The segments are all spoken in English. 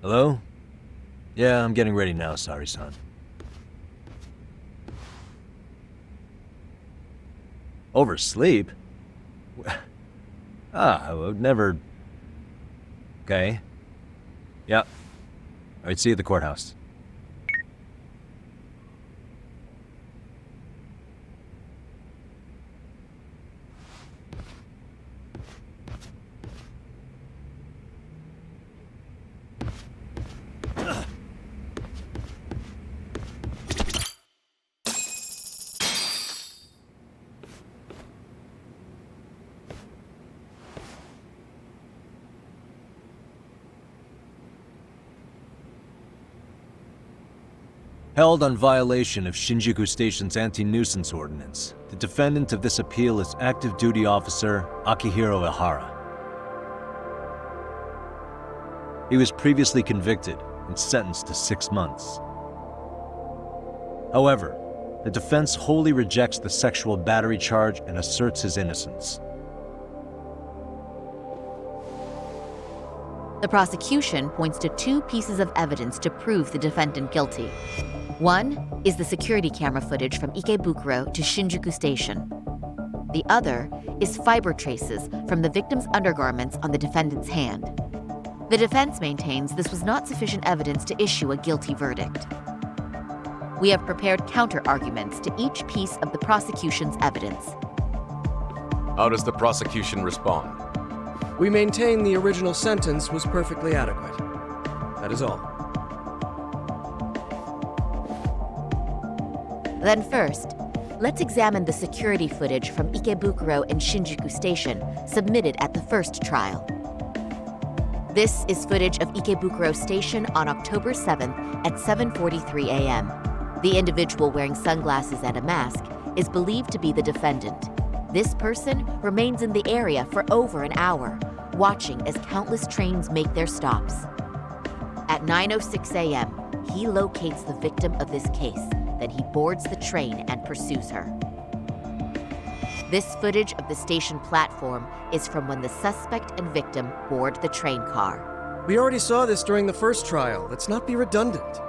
Hello? Yeah, I'm getting ready now, sorry, son. Oversleep? I would never... Okay. Yeah. Alright, see you at the courthouse. Held on violation of Shinjuku Station's anti-nuisance ordinance, the defendant of this appeal is active duty officer Akihiro Ihara. He was previously convicted and sentenced to 6 months. However, the defense wholly rejects the sexual battery charge and asserts his innocence. The prosecution points to 2 pieces of evidence to prove the defendant guilty. One is the security camera footage from Ikebukuro to Shinjuku Station. The other is fiber traces from the victim's undergarments on the defendant's hand. The defense maintains this was not sufficient evidence to issue a guilty verdict. We have prepared counter-arguments to each piece of the prosecution's evidence. How does the prosecution respond? We maintain the original sentence was perfectly adequate. That is all. Then first, let's examine the security footage from Ikebukuro and Shinjuku Station submitted at the first trial. This is footage of Ikebukuro Station on October 7th at 7:43 a.m. The individual wearing sunglasses and a mask is believed to be the defendant. This person remains in the area for over an hour, watching as countless trains make their stops. At 9:06 a.m., he locates the victim of this case. Then he boards the train and pursues her. This footage of the station platform is from when the suspect and victim board the train car. We already saw this during the first trial. Let's not be redundant.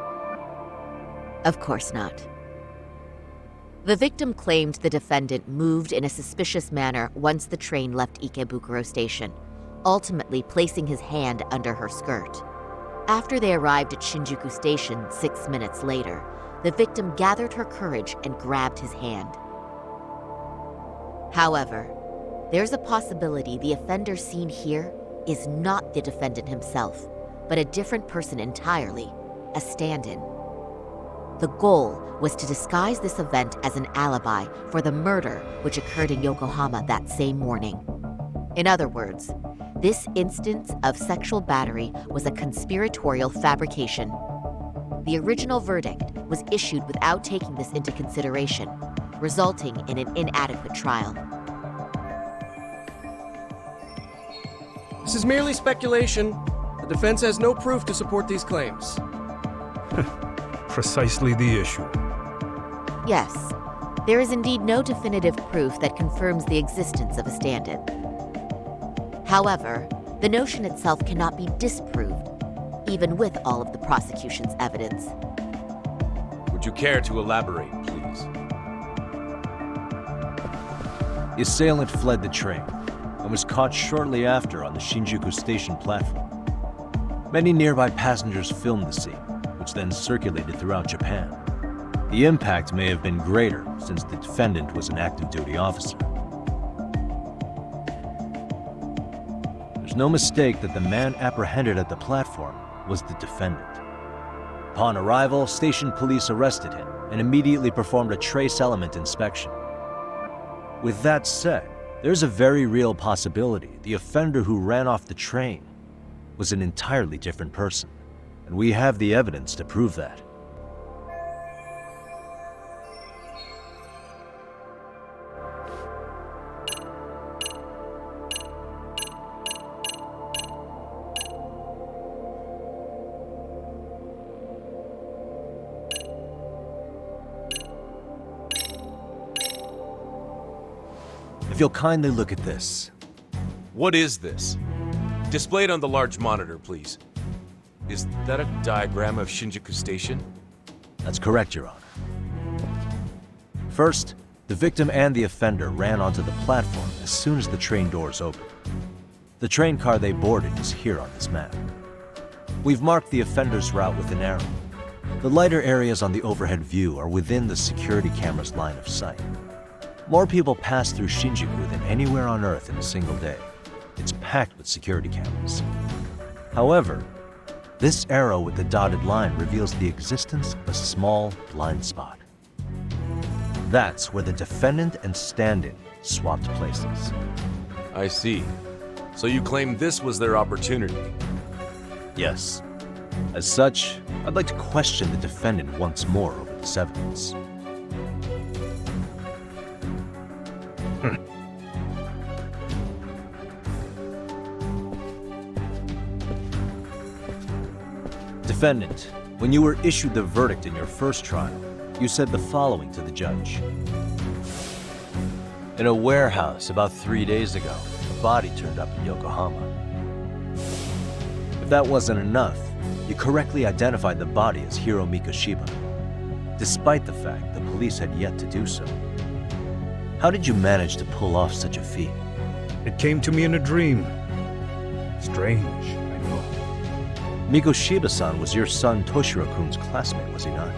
Of course not. The victim claimed the defendant moved in a suspicious manner once the train left Ikebukuro Station, ultimately placing his hand under her skirt. After they arrived at Shinjuku Station 6 minutes later, the victim gathered her courage and grabbed his hand. However, there's a possibility the offender seen here is not the defendant himself, but a different person entirely, a stand-in. The goal was to disguise this event as an alibi for the murder which occurred in Yokohama that same morning. In other words, this instance of sexual battery was a conspiratorial fabrication. The original verdict was issued without taking this into consideration, resulting in an inadequate trial. This is merely speculation. The defense has no proof to support these claims. Precisely the issue. Yes, there is indeed no definitive proof that confirms the existence of a stand-in. However, the notion itself cannot be disproved, even with all of the prosecution's evidence. Would you care to elaborate, please? The assailant fled the train and was caught shortly after on the Shinjuku Station platform. Many nearby passengers filmed the scene, which then circulated throughout Japan. The impact may have been greater since the defendant was an active duty officer. There's no mistake that the man apprehended at the platform was the defendant. Upon arrival, station police arrested him and immediately performed a trace element inspection. With that said, there's a very real possibility the offender who ran off the train was an entirely different person, and we have the evidence to prove that. If you'll kindly look at this. What is this? Displayed on the large monitor, please. Is that a diagram of Shinjuku Station? That's correct, Your Honor. First, the victim and the offender ran onto the platform as soon as the train doors opened. The train car they boarded is here on this map. We've marked the offender's route with an arrow. The lighter areas on the overhead view are within the security camera's line of sight. More people pass through Shinjuku than anywhere on Earth in a single day. It's packed with security cameras. However, this arrow with the dotted line reveals the existence of a small blind spot. That's where the defendant and stand-in swapped places. I see. So you claim this was their opportunity? Yes. As such, I'd like to question the defendant once more over this evidence. Defendant, when you were issued the verdict in your first trial, you said the following to the judge. In a warehouse about 3 days ago, a body turned up in Yokohama. If that wasn't enough, you correctly identified the body as Hiro Mikoshiba, despite the fact the police had yet to do so. How did you manage to pull off such a feat? It came to me in a dream. Strange, I know. Mikoshiba-san was your son Toshiro-kun's classmate, was he not?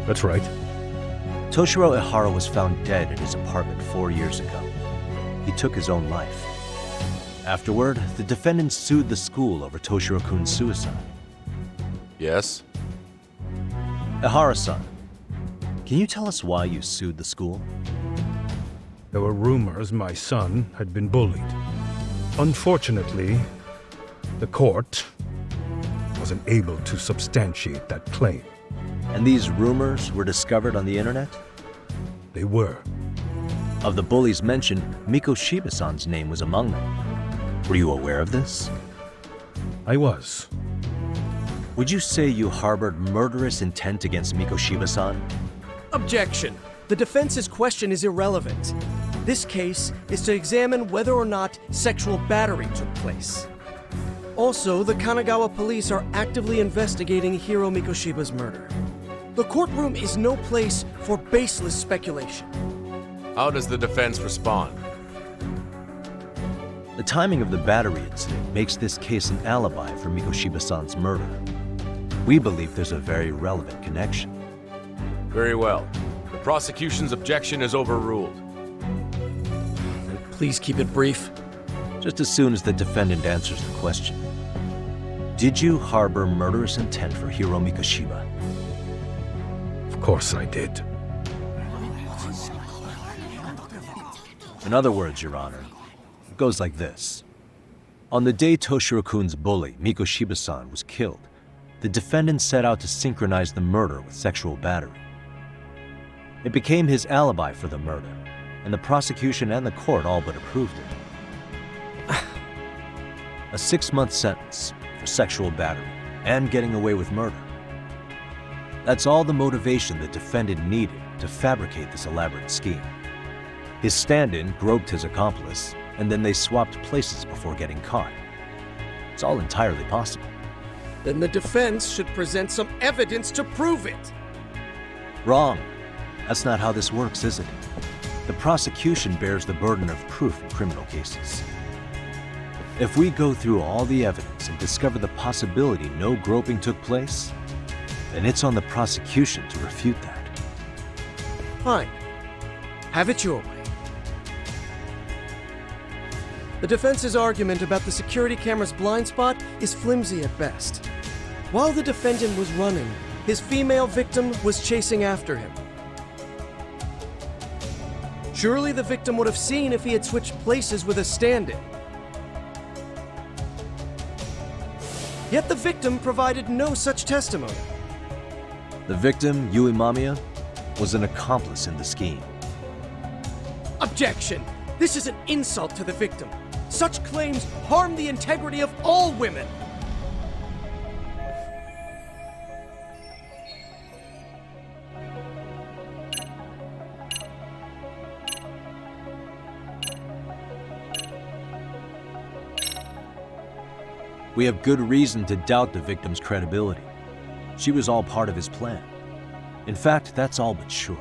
That's right. Toshiro Ihara was found dead in his apartment 4 years ago. He took his own life. Afterward, the defendant sued the school over Toshiro-kun's suicide. Yes? Ihara-san, can you tell us why you sued the school? There were rumors my son had been bullied. Unfortunately, the court wasn't able to substantiate that claim. And these rumors were discovered on the internet? They were. Of the bullies mentioned, Mikoshiba-san's name was among them. Were you aware of this? I was. Would you say you harbored murderous intent against Mikoshiba-san? Objection. The defense's question is irrelevant. This case is to examine whether or not sexual battery took place. Also, the Kanagawa police are actively investigating Hiro Mikoshiba's murder. The courtroom is no place for baseless speculation. How does the defense respond? The timing of the battery incident makes this case an alibi for Mikoshiba-san's murder. We believe there's a very relevant connection. Very well. The prosecution's objection is overruled. Please keep it brief. Just as soon as the defendant answers the question. Did you harbor murderous intent for Hiro Mikoshiba? Of course I did. In other words, Your Honor, it goes like this. On the day Toshiro-kun's bully, Mikoshiba-san, was killed, the defendant set out to synchronize the murder with sexual battery. It became his alibi for the murder, and the prosecution and the court all but approved it. A 6-month sentence for sexual battery and getting away with murder. That's all the motivation the defendant needed to fabricate this elaborate scheme. His stand-in groped his accomplice, and then they swapped places before getting caught. It's all entirely possible. Then the defense should present some evidence to prove it. Wrong. That's not how this works, is it? The prosecution bears the burden of proof in criminal cases. If we go through all the evidence and discover the possibility no groping took place, then it's on the prosecution to refute that. Fine. Have it your way. The defense's argument about the security camera's blind spot is flimsy at best. While the defendant was running, his female victim was chasing after him. Surely the victim would have seen if he had switched places with a stand-in. Yet the victim provided no such testimony. The victim, Yui Mamiya, was an accomplice in the scheme. Objection! This is an insult to the victim. Such claims harm the integrity of all women. We have good reason to doubt the victim's credibility. She was all part of his plan. In fact, that's all but sure.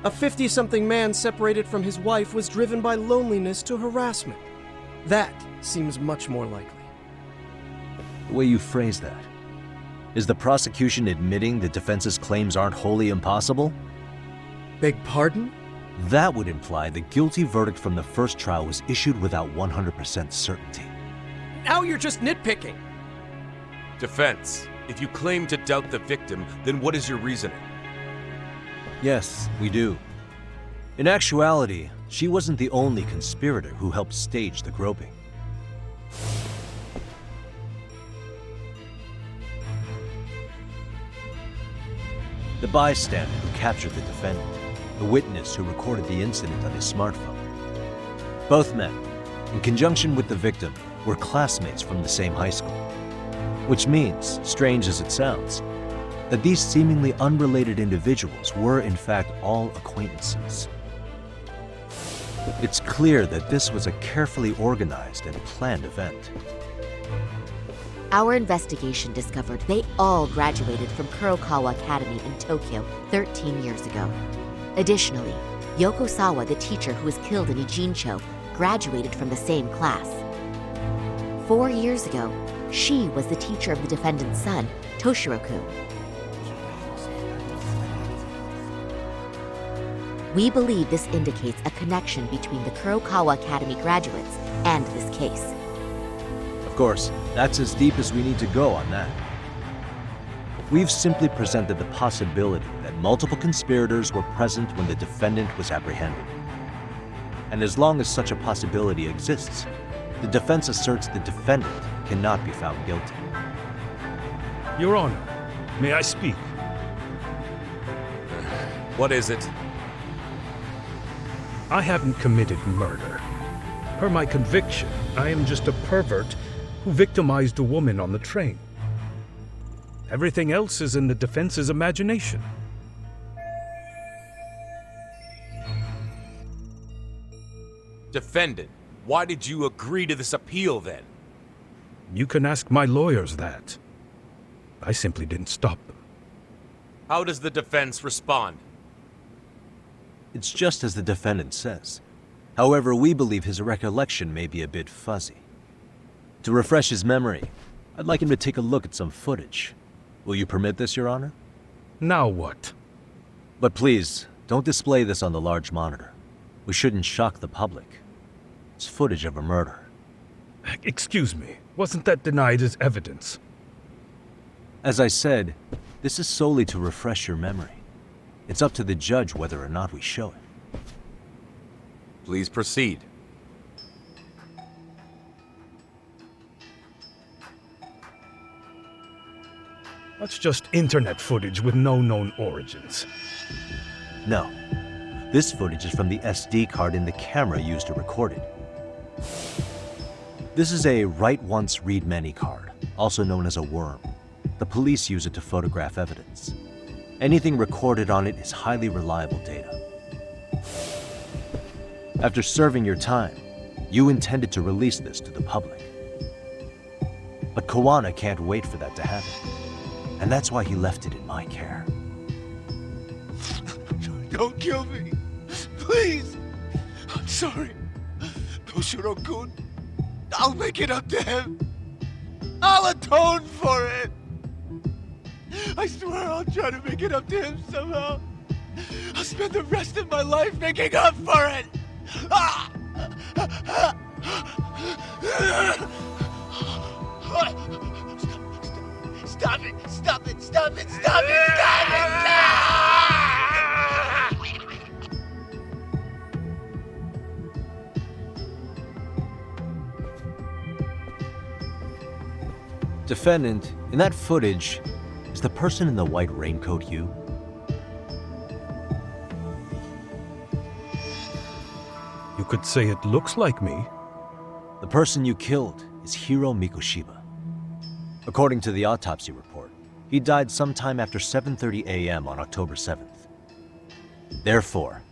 A 50-something man separated from his wife was driven by loneliness to harassment. That seems much more likely. The way you phrase that. Is the prosecution admitting the defense's claims aren't wholly impossible? Beg pardon? That would imply the guilty verdict from the first trial was issued without 100% certainty. Now you're just nitpicking. Defense, if you claim to doubt the victim, then what is your reasoning? Yes, we do. In actuality, she wasn't the only conspirator who helped stage the groping. The bystander who captured the defendant, the witness who recorded the incident on his smartphone. Both men, in conjunction with the victim, were classmates from the same high school. Which means, strange as it sounds, that these seemingly unrelated individuals were in fact all acquaintances. It's clear that this was a carefully organized and planned event. Our investigation discovered they all graduated from Kurokawa Academy in Tokyo 13 years ago. Additionally, Yoko Sawa, the teacher who was killed in Ijincho, graduated from the same class. 4 years ago, she was the teacher of the defendant's son, Toshiro-kun. We believe this indicates a connection between the Kurokawa Academy graduates and this case. Of course, that's as deep as we need to go on that. We've simply presented the possibility that multiple conspirators were present when the defendant was apprehended. And as long as such a possibility exists, the defense asserts the defendant cannot be found guilty. Your Honor, may I speak? What is it? I haven't committed murder. Per my conviction, I am just a pervert who victimized a woman on the train. Everything else is in the defense's imagination. Defendant, why did you agree to this appeal then? You can ask my lawyers that. I simply didn't stop them. How does the defense respond? It's just as the defendant says. However, we believe his recollection may be a bit fuzzy. To refresh his memory, I'd like him to take a look at some footage. Will you permit this, Your Honor? Now what? But please, don't display this on the large monitor. We shouldn't shock the public. It's footage of a murder. Excuse me, wasn't that denied as evidence? As I said, this is solely to refresh your memory. It's up to the judge whether or not we show it. Please proceed. That's just internet footage with no known origins. No. This footage is from the SD card in the camera used to record it. This is a write once, read many card, also known as a worm. The police use it to photograph evidence. Anything recorded on it is highly reliable data. After serving your time, you intended to release this to the public. But Kuana can't wait for that to happen. And that's why he left it in my care. Don't kill me. Please. I'm sorry. Toshiro-kun. I'll make it up to him. I'll atone for it. I swear I'll try to make it up to him somehow. I'll spend the rest of my life making up for it. Ah! Stop it! Stop it! Stop it! Stop it! Stop it! Defendant, in that footage, is the person in the white raincoat you? You could say it looks like me. The person you killed is Hiro Mikoshiba. According to the autopsy report, he died sometime after 7:30 a.m. on October 7th. Therefore,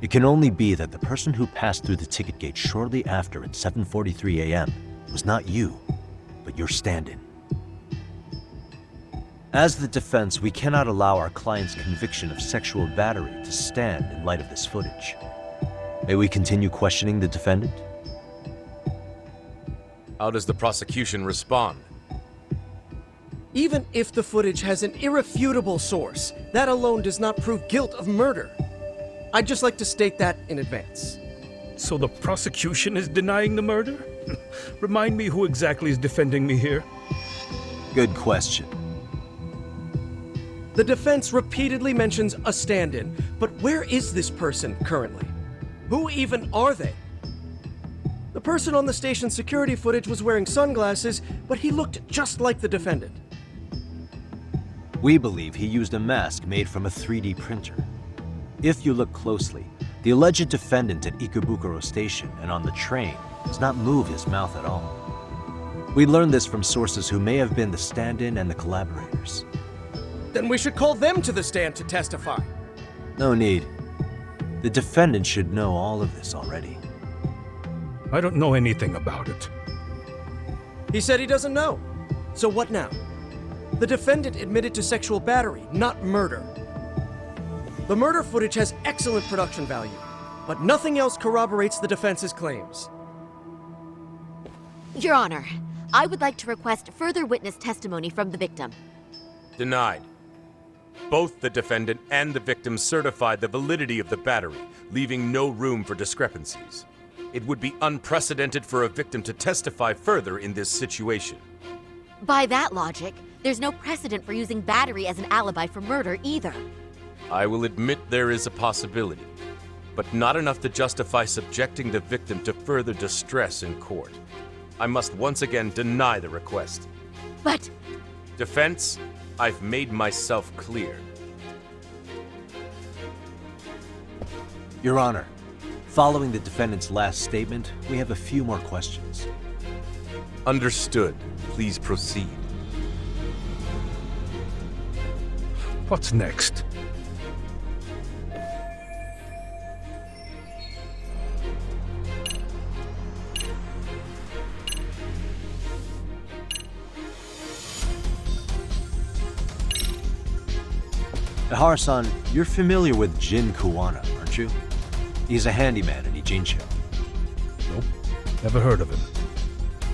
it can only be that the person who passed through the ticket gate shortly after at 7:43 a.m. was not you, but your stand-in. As the defense, we cannot allow our client's conviction of sexual battery to stand in light of this footage. May we continue questioning the defendant? How does the prosecution respond? Even if the footage has an irrefutable source, that alone does not prove guilt of murder. I'd just like to state that in advance. So the prosecution is denying the murder? Remind me who exactly is defending me here? Good question. The defense repeatedly mentions a stand-in, but where is this person currently? Who even are they? The person on the station security footage was wearing sunglasses, but he looked just like the defendant. We believe he used a mask made from a 3D printer. If you look closely, the alleged defendant at Ikebukuro Station and on the train does not move his mouth at all. We learned this from sources who may have been the stand-in and the collaborators. Then we should call them to the stand to testify. No need. The defendant should know all of this already. I don't know anything about it. He said he doesn't know. So what now? The defendant admitted to sexual battery, not murder. The murder footage has excellent production value, but nothing else corroborates the defense's claims. Your Honor, I would like to request further witness testimony from the victim. Denied. Both the defendant and the victim certified the validity of the battery, leaving no room for discrepancies. It would be unprecedented for a victim to testify further in this situation. By that logic, there's no precedent for using battery as an alibi for murder either. I will admit there is a possibility, but not enough to justify subjecting the victim to further distress in court. I must once again deny the request. But Defense, I've made myself clear. Your Honor, following the defendant's last statement, we have a few more questions. Understood. Please proceed. What's next? Ihara-san, you're familiar with Jin Kuana, aren't you? He's a handyman in Ijincho. Nope, never heard of him.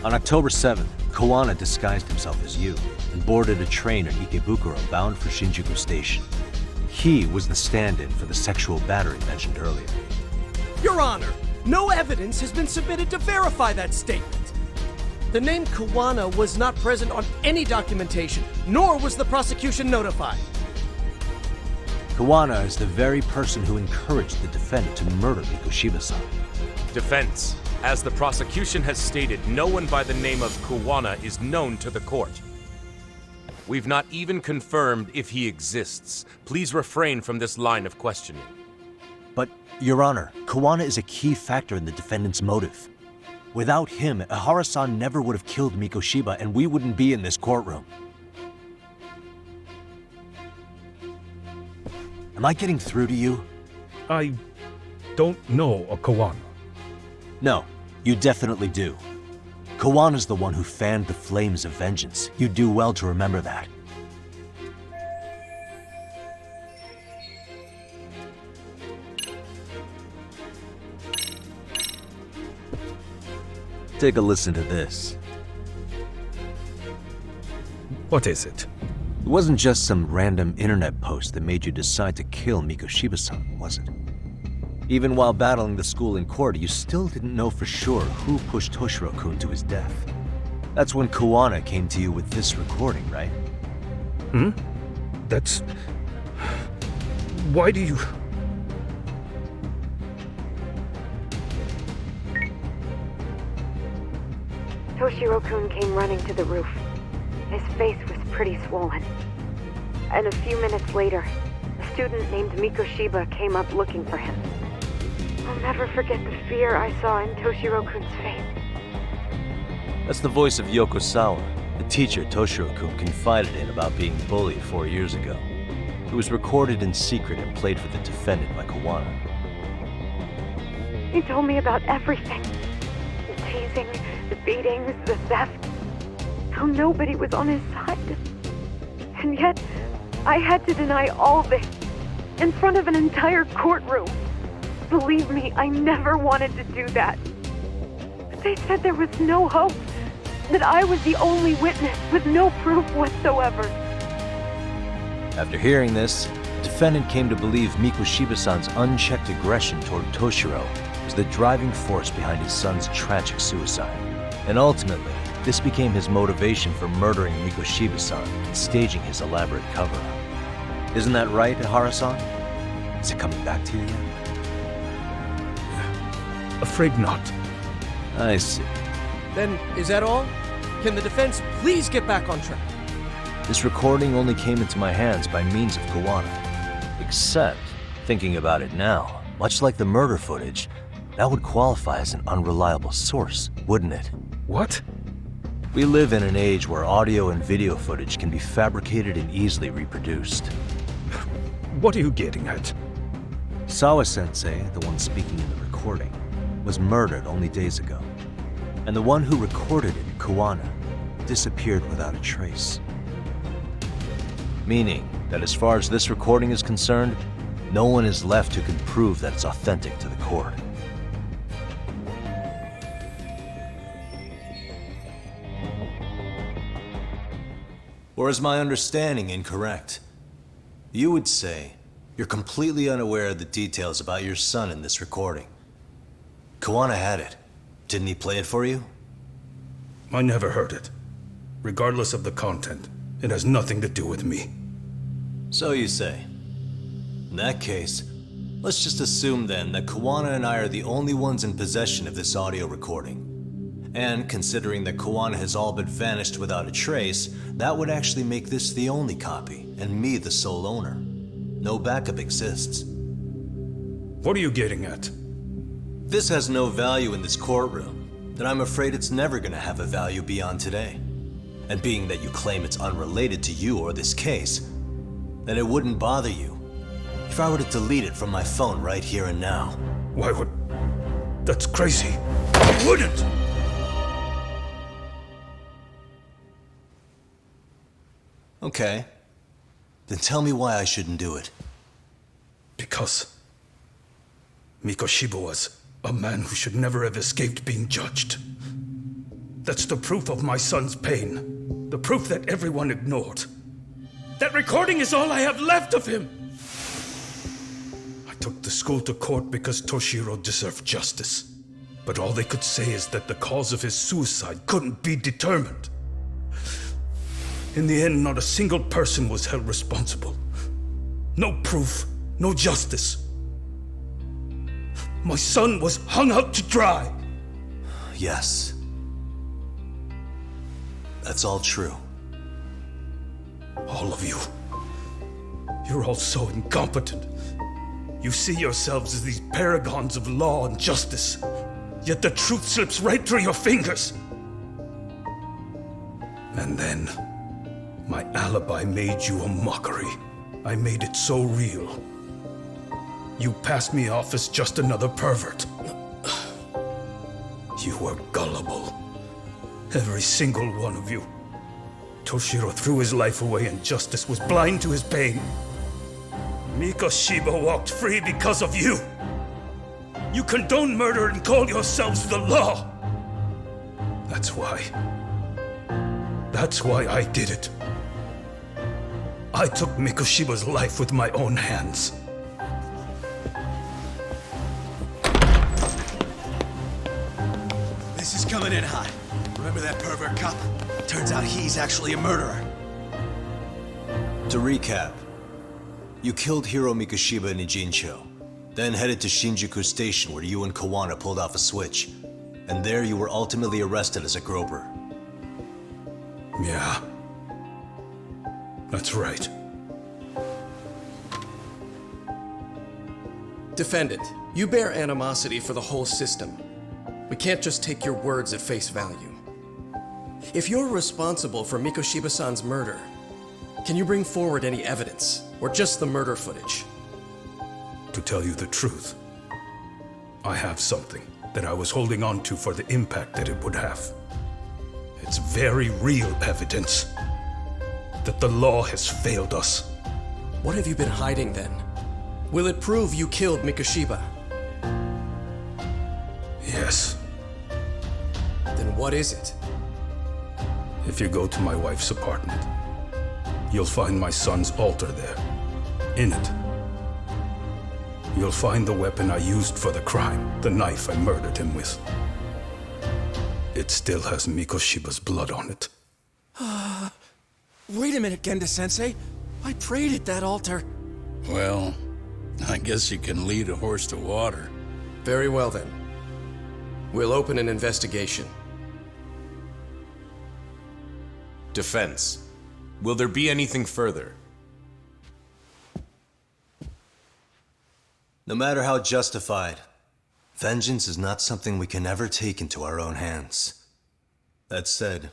On October 7th, Kuana disguised himself as you and boarded a train at Ikebukuro bound for Shinjuku Station. He was the stand-in for the sexual battery mentioned earlier. Your Honor, no evidence has been submitted to verify that statement. The name Kuana was not present on any documentation, nor was the prosecution notified. Kuana is the very person who encouraged the defendant to murder Mikoshiba-san. Defense, as the prosecution has stated, no one by the name of Kuana is known to the court. We've not even confirmed if he exists. Please refrain from this line of questioning. But, Your Honor, Kuana is a key factor in the defendant's motive. Without him, Ihara-san never would have killed Mikoshiba and we wouldn't be in this courtroom. Am I getting through to you? I don't know a Kuana. No, you definitely do. Kuana's the one who fanned the flames of vengeance. You do well to remember that. Take a listen to this. What is it? It wasn't just some random internet post that made you decide to kill Mikoshiba-san, was it? Even while battling the school in court, you still didn't know for sure who pushed Toshiro-kun to his death. That's when Kuana came to you with this recording, right? That's... Why do you... Toshiro-kun came running to the roof. His face was pretty swollen. And a few minutes later, a student named Mikoshiba came up looking for him. I'll never forget the fear I saw in Toshiro-kun's face. That's the voice of Yokosawa, the teacher Toshiro-kun confided in about being bullied 4 years ago. It was recorded in secret and played for the defendant by Kuana. He told me about everything. The teasing, the beatings, the theft. How nobody was on his side. And yet, I had to deny all this in front of an entire courtroom. Believe me, I never wanted to do that. But they said there was no hope, that I was the only witness with no proof whatsoever. After hearing this, the defendant came to believe Mikoshiba-san's unchecked aggression toward Toshiro was the driving force behind his son's tragic suicide. And ultimately, this became his motivation for murdering Mikoshiba-san and staging his elaborate cover-up. Isn't that right, Ihara-san? Is it coming back to you yet? Afraid not. I see. Then, is that all? Can the defense please get back on track? This recording only came into my hands by means of Kuana. Except, thinking about it now, much like the murder footage, that would qualify as an unreliable source, wouldn't it? What? We live in an age where audio and video footage can be fabricated and easily reproduced. What are you getting at? Sawa-sensei, the one speaking in the recording, was murdered only days ago. And the one who recorded it, Kuana, disappeared without a trace. Meaning that as far as this recording is concerned, no one is left who can prove that it's authentic to the court. Or is my understanding incorrect? You would say you're completely unaware of the details about your son in this recording. Kuana had it. Didn't he play it for you? I never heard it. Regardless of the content, it has nothing to do with me. So you say. In that case, let's just assume then that Kuana and I are the only ones in possession of this audio recording. And considering that Kuana has all but vanished without a trace, that would actually make this the only copy, and me the sole owner. No backup exists. What are you getting at? This has no value in this courtroom, then I'm afraid it's never gonna have a value beyond today. And being that you claim it's unrelated to you or this case, then it wouldn't bother you if I were to delete it from my phone right here and now. Why would... That's crazy. I wouldn't! Okay. Then tell me why I shouldn't do it. Because Mikoshiba was a man who should never have escaped being judged. That's the proof of my son's pain. The proof that everyone ignored. That recording is all I have left of him! I took the school to court because Toshiro deserved justice. But all they could say is that the cause of his suicide couldn't be determined. In the end, not a single person was held responsible. No proof, no justice. My son was hung out to dry. Yes. That's all true. All of you. You're all so incompetent. You see yourselves as these paragons of law and justice, yet the truth slips right through your fingers. And then, my alibi made you a mockery. I made it so real. You passed me off as just another pervert. You were gullible. Every single one of you. Toshiro threw his life away and justice was blind to his pain. Mikoshiba walked free because of you. You condone murder and call yourselves the law. That's why I did it. I took Mikoshiba's life with my own hands. This is coming in hot. Remember that pervert cop? Turns out he's actually a murderer. To recap, you killed Hiro Mikoshiba in Ijincho, then headed to Shinjuku Station where you and Kuana pulled off a switch, and there you were ultimately arrested as a groper. Yeah. That's right. Defendant, you bear animosity for the whole system. We can't just take your words at face value. If you're responsible for Mikoshiba-san's murder, can you bring forward any evidence, or just the murder footage? To tell you the truth, I have something that I was holding on to for the impact that it would have. It's very real evidence that the law has failed us. What have you been hiding then? Will it prove you killed Mikoshiba? Yes. Then what is it? If you go to my wife's apartment, you'll find my son's altar there. In it, you'll find the weapon I used for the crime, the knife I murdered him with. It still has Mikoshiba's blood on it. Wait a minute, Genda-sensei. I prayed at that altar. Well, I guess you can lead a horse to water. Very well then. We'll open an investigation. Defense. Will there be anything further? No matter how justified, vengeance is not something we can ever take into our own hands. That said,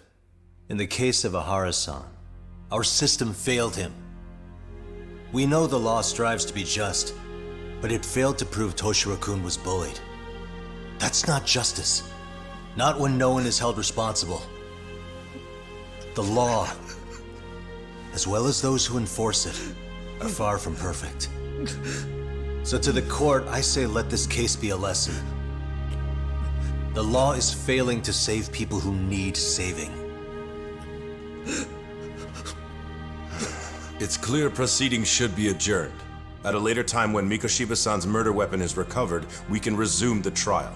in the case of Ahara-san, our system failed him. We know the law strives to be just, but it failed to prove Toshiro-kun was bullied. That's not justice. Not when no one is held responsible. The law, as well as those who enforce it, are far from perfect. So to the court, I say let this case be a lesson. The law is failing to save people who need saving. It's clear proceedings should be adjourned. At a later time when Mikoshiba-san's murder weapon is recovered, we can resume the trial.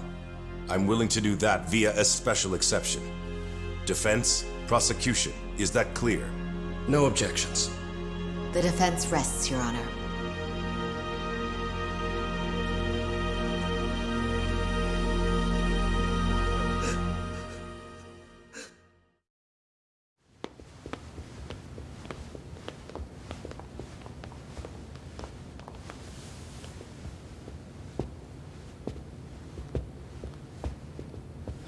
I'm willing to do that via a special exception. Defense, prosecution, is that clear? No objections. The defense rests, Your Honor.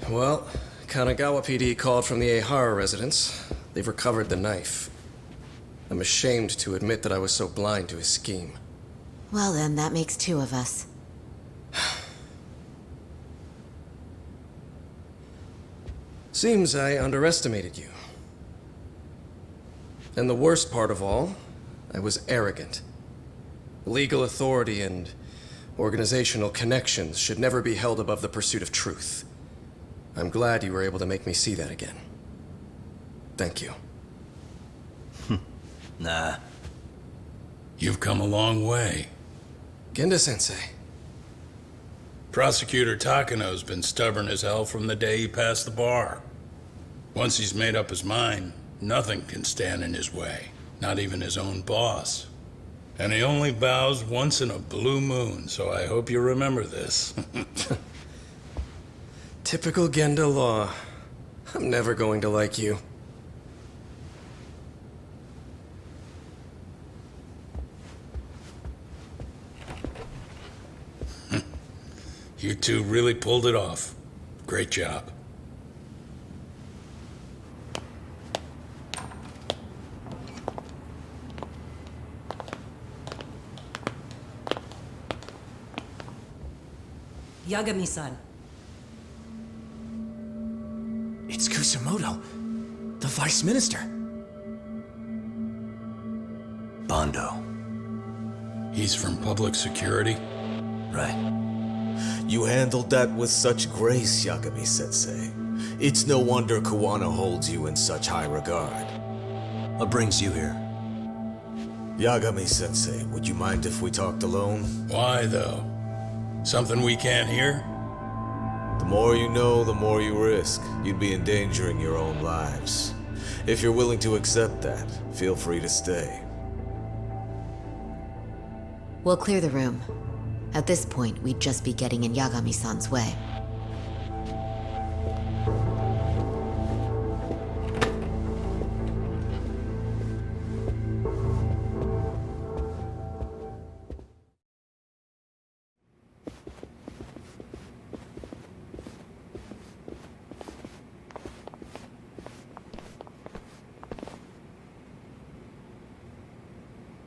Well, Kanagawa PD called from the Ehara residence. They've recovered the knife. I'm ashamed to admit that I was so blind to his scheme. Well then, that makes two of us. Seems I underestimated you. And the worst part of all, I was arrogant. Legal authority and organizational connections should never be held above the pursuit of truth. I'm glad you were able to make me see that again. Thank you. Nah. You've come a long way. Genda-sensei. Prosecutor Takano's been stubborn as hell from the day he passed the bar. Once he's made up his mind, nothing can stand in his way, not even his own boss. And he only bows once in a blue moon, so I hope you remember this. Typical Genda law. I'm never going to like you. You two really pulled it off. Great job. Yagami-san. It's Kusumoto, the Vice Minister. Bondo. He's from public security? Right. You handled that with such grace, Yagami-sensei. It's no wonder Kuana holds you in such high regard. What brings you here? Yagami-sensei, would you mind if we talked alone? Why, though? Something we can't hear? The more you know, the more you risk. You'd be endangering your own lives. If you're willing to accept that, feel free to stay. We'll clear the room. At this point, we'd just be getting in Yagami-san's way.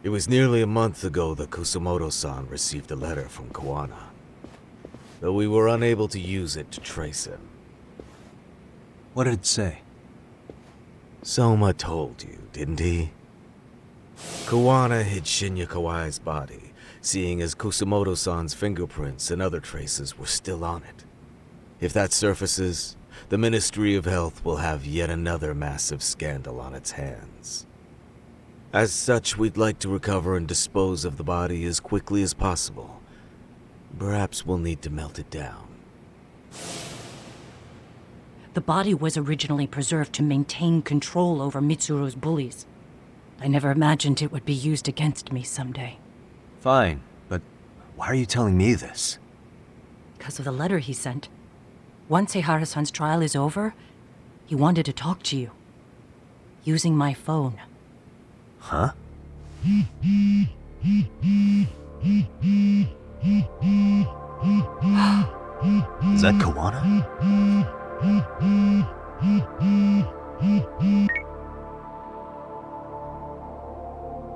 It was nearly a month ago that Kusumoto-san received a letter from Kuana, though we were unable to use it to trace him. What did it say? Soma told you, didn't he? Kuana hid Shinya Kawai's body, seeing as Kusumoto-san's fingerprints and other traces were still on it. If that surfaces, the Ministry of Health will have yet another massive scandal on its hands. As such, we'd like to recover and dispose of the body as quickly as possible. Perhaps we'll need to melt it down. The body was originally preserved to maintain control over Mitsuru's bullies. I never imagined it would be used against me someday. Fine, but why are you telling me this? Because of the letter he sent. Once Eihara-san's trial is over, he wanted to talk to you. Using my phone. Huh? Is that Kuana?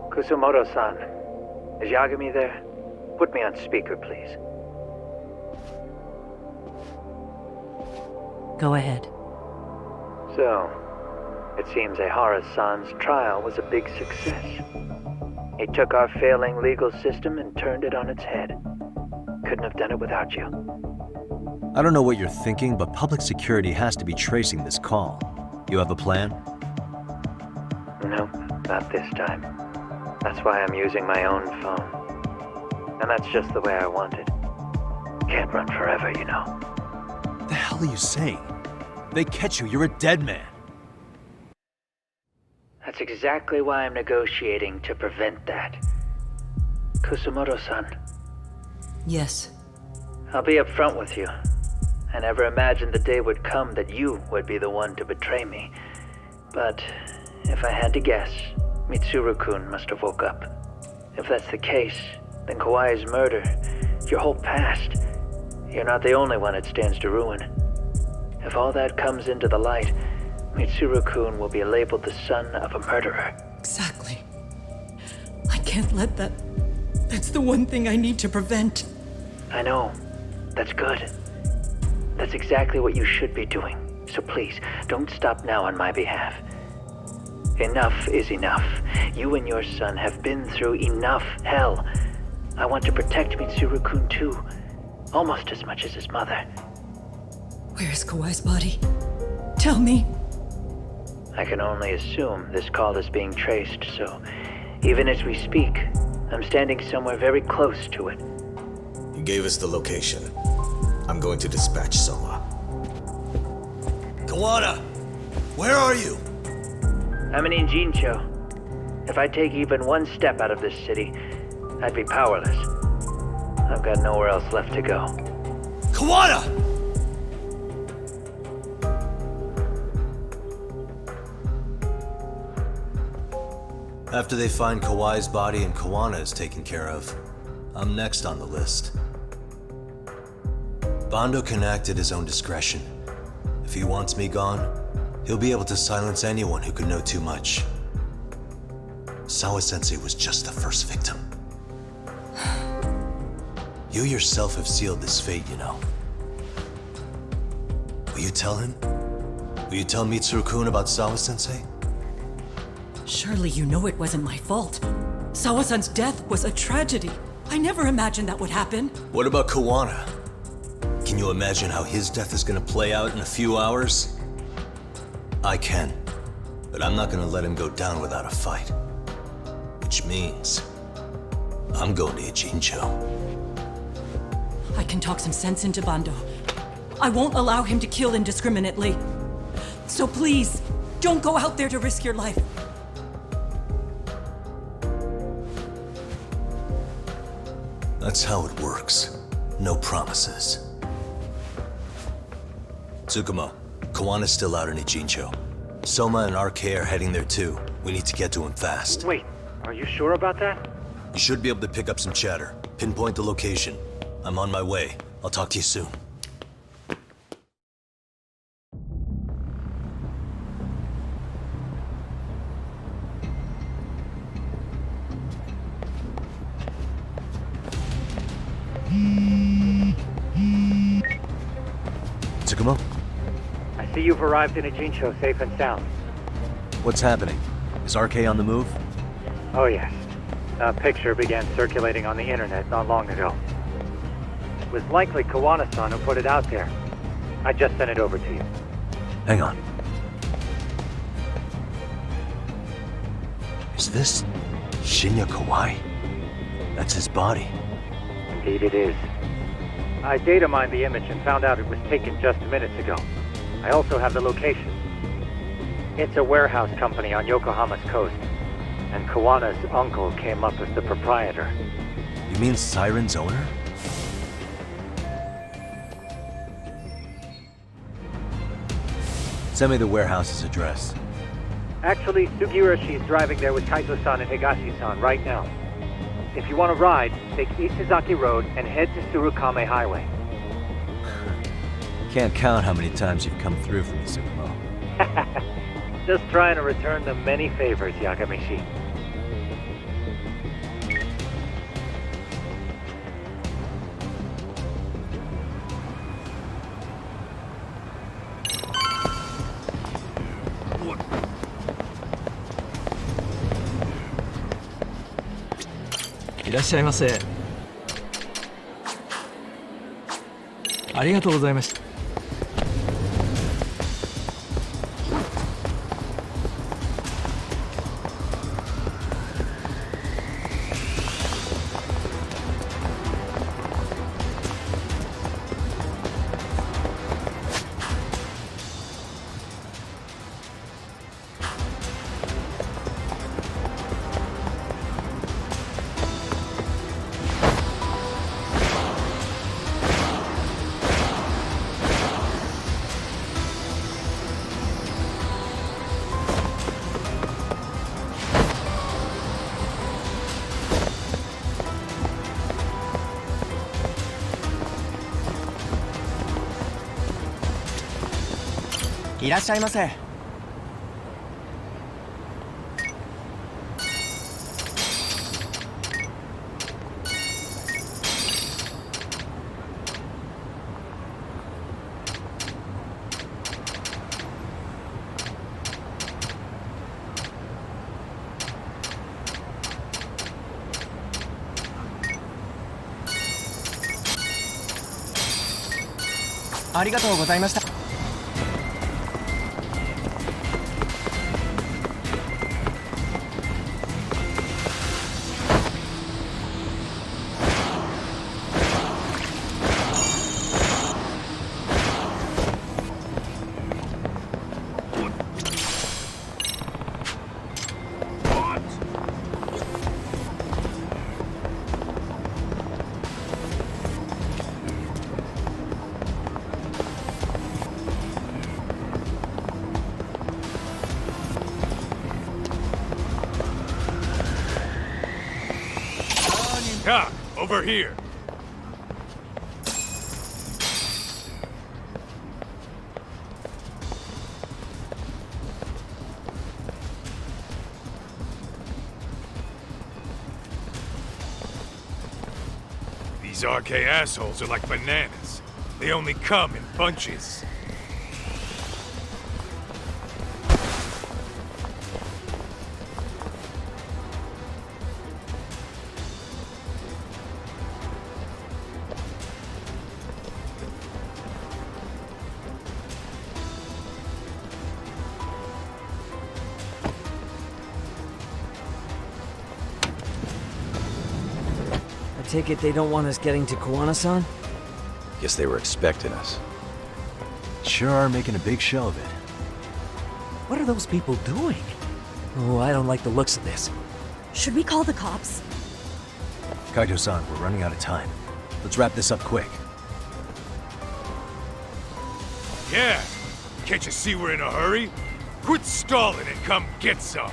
Kusumoto-san, is Yagami there? Put me on speaker, please. Go ahead. So, it seems Eihara-san's trial was a big success. He took our failing legal system and turned it on its head. Couldn't have done it without you. I don't know what you're thinking, but public security has to be tracing this call. You have a plan? No, not this time. That's why I'm using my own phone. And that's just the way I want it. Can't run forever, you know. What the hell are you saying? They catch you, you're a dead man. That's exactly why I'm negotiating to prevent that. Kusumoto-san. Yes. I'll be upfront with you. I never imagined the day would come that you would be the one to betray me. But if I had to guess, Mitsuru-kun must have woke up. If that's the case, then Kawai's murder, your whole past, you're not the only one it stands to ruin. If all that comes into the light, Mitsuru-kun will be labeled the son of a murderer. Exactly. I can't let that... That's the one thing I need to prevent. I know. That's good. That's exactly what you should be doing. So please, don't stop now on my behalf. Enough is enough. You and your son have been through enough hell. I want to protect Mitsuru-kun too. Almost as much as his mother. Where is Kawai's body? Tell me. I can only assume this call is being traced, so even as we speak, I'm standing somewhere very close to it. You gave us the location. I'm going to dispatch Soma. Kuana! Where are you? I'm in Injincho. If I take even one step out of this city, I'd be powerless. I've got nowhere else left to go. Kuana! After they find Kawai's body and Kuana is taken care of, I'm next on the list. Bando can act at his own discretion. If he wants me gone, he'll be able to silence anyone who could know too much. Sawa-sensei was just the first victim. You yourself have sealed this fate, you know. Will you tell him? Will you tell Mitsuru-kun about Sawa-sensei? Surely you know it wasn't my fault. Sawa-san's death was a tragedy. I never imagined that would happen. What about Kuana? Can you imagine how his death is gonna play out in a few hours? I can, but I'm not gonna let him go down without a fight. Which means, I'm going to Ijincho. I can talk some sense into Bando. I won't allow him to kill indiscriminately. So please, don't go out there to risk your life. That's how it works. No promises. Tsukumo, Kuana's still out in Ijincho. Soma and RK are heading there too. We need to get to him fast. Wait, are you sure about that? You should be able to pick up some chatter. Pinpoint the location. I'm on my way. I'll talk to you soon. Tsukumo? I see you've arrived in Ijincho safe and sound. What's happening? Is RK on the move? Oh yes. A picture began circulating on the internet not long ago. It was likely Kuana-san who put it out there. I just sent it over to you. Hang on. Is this Shinya Kawai? That's his body. Indeed it is. I data mined the image and found out it was taken just minutes ago. I also have the location. It's a warehouse company on Yokohama's coast, and Kuana's uncle came up as the proprietor. You mean Siren's owner? Send me the warehouse's address. Actually, Sugiurashi is driving there with Kaito-san and Higashi-san right now. If you want to ride, take Isizaki Road and head to Surukame Highway. Can't count how many times you've come through for me, Sukumo. Just trying to return the many favors, Yagamishi. Irashaimase. ありがとうございました。いらっしゃいませ。ありがとうございました。Doc, over here. These RK assholes are like bananas. They only come in bunches. I take it they don't want us getting to Kuana-san? Guess they were expecting us. Sure are making a big show of it. What are those people doing? Oh, I don't like the looks of this. Should we call the cops? Kaito-san, we're running out of time. Let's wrap this up quick. Yeah. Can't you see we're in a hurry? Quit stalling and come get some.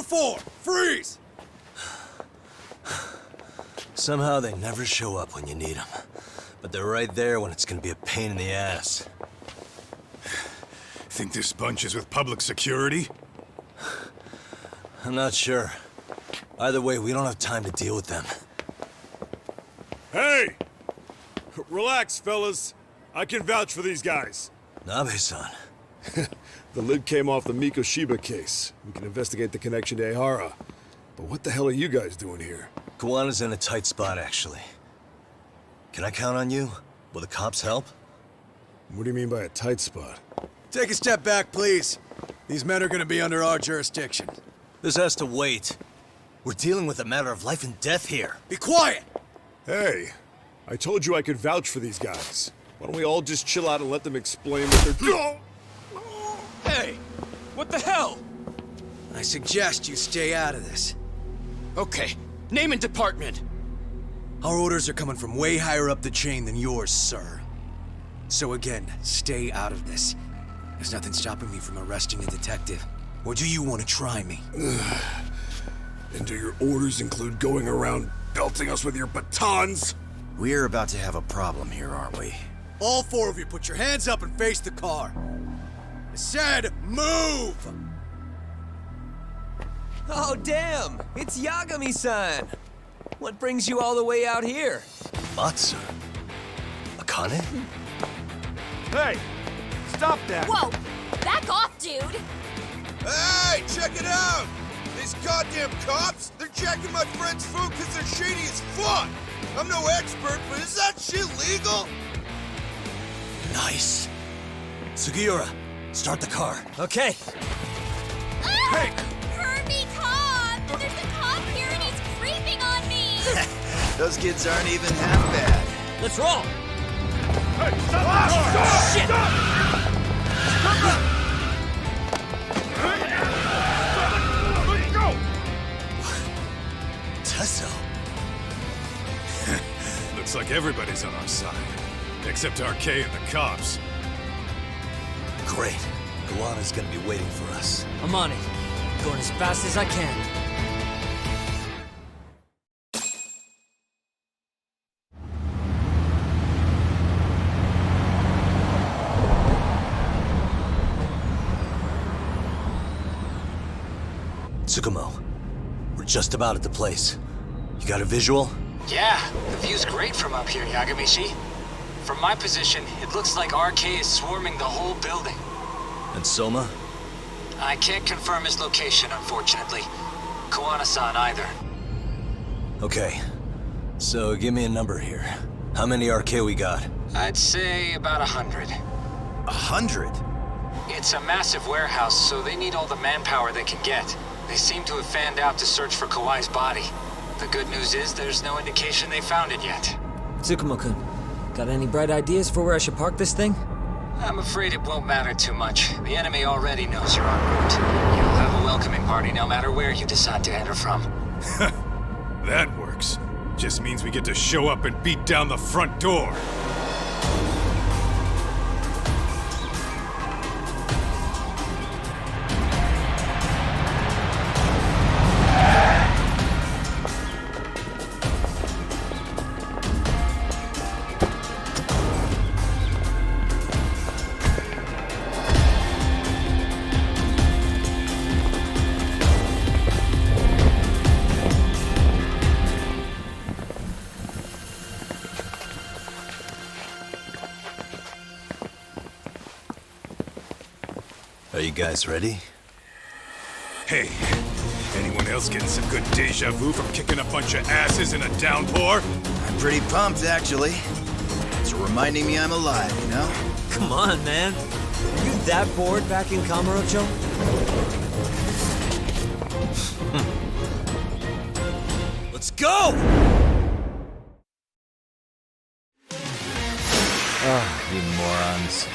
before! Freeze! Somehow they never show up when you need them. But they're right there when it's gonna be a pain in the ass. Think this bunch is with public security? I'm not sure. Either way, we don't have time to deal with them. Hey! Relax, fellas. I can vouch for these guys. Nabe-san. The lid came off the Mikoshiba case. We can investigate the connection to Ehara. But what the hell are you guys doing here? Kuana's in a tight spot, actually. Can I count on you? Will the cops help? What do you mean by a tight spot? Take a step back, please. These men are gonna be under our jurisdiction. This has to wait. We're dealing with a matter of life and death here. Be quiet! Hey, I told you I could vouch for these guys. Why don't we all just chill out and let them explain what they're doing? Hey! What the hell? I suggest you stay out of this. Okay, name and department. Our orders are coming from way higher up the chain than yours, sir. So again, stay out of this. There's nothing stopping me from arresting a detective. Or do you want to try me? And do your orders include going around belting us with your batons? We're about to have a problem here, aren't we? All four of you, put your hands up and face the car. I said, move! Oh, damn! It's Yagami-san! What brings you all the way out here? Matsu? Akane? Hey! Stop that! Whoa! Back off, dude! Hey, check it out! These goddamn cops, they're checking my friend's food because they're shady as fuck! I'm no expert, but is that shit legal? Nice. Sugiura, start the car. Okay. Hey! Hurt me, Tom! There's a cop here and he's creeping on me! Those kids aren't even half bad. Let's roll! Hey, stop! Shit! Let's go! Tesso. Looks like everybody's on our side. Except RK and the cops. Great. Kuana's gonna be waiting for us. I'm on it. Going as fast as I can. Tsukumo, we're just about at the place. You got a visual? Yeah, the view's great from up here, Yagamishi. From my position, it looks like RK is swarming the whole building. And Soma? I can't confirm his location, unfortunately. Kuana-san either. Okay. So give me a number here. How many RK we got? I'd say about 100. 100? It's a massive warehouse, so they need all the manpower they can get. They seem to have fanned out to search for Kawai's body. The good news is there's no indication they found it yet. Tsukumo-kun, got any bright ideas for where I should park this thing? I'm afraid it won't matter too much. The enemy already knows you're en route. You'll have a welcoming party no matter where you decide to enter from. That works. Just means we get to show up and beat down the front door. Are you guys ready? Hey, anyone else getting some good deja vu from kicking a bunch of asses in a downpour? I'm pretty pumped, actually. It's reminding me I'm alive, you know? Come on, man. Are you that bored back in Kamurocho? Let's go! Ah, you morons.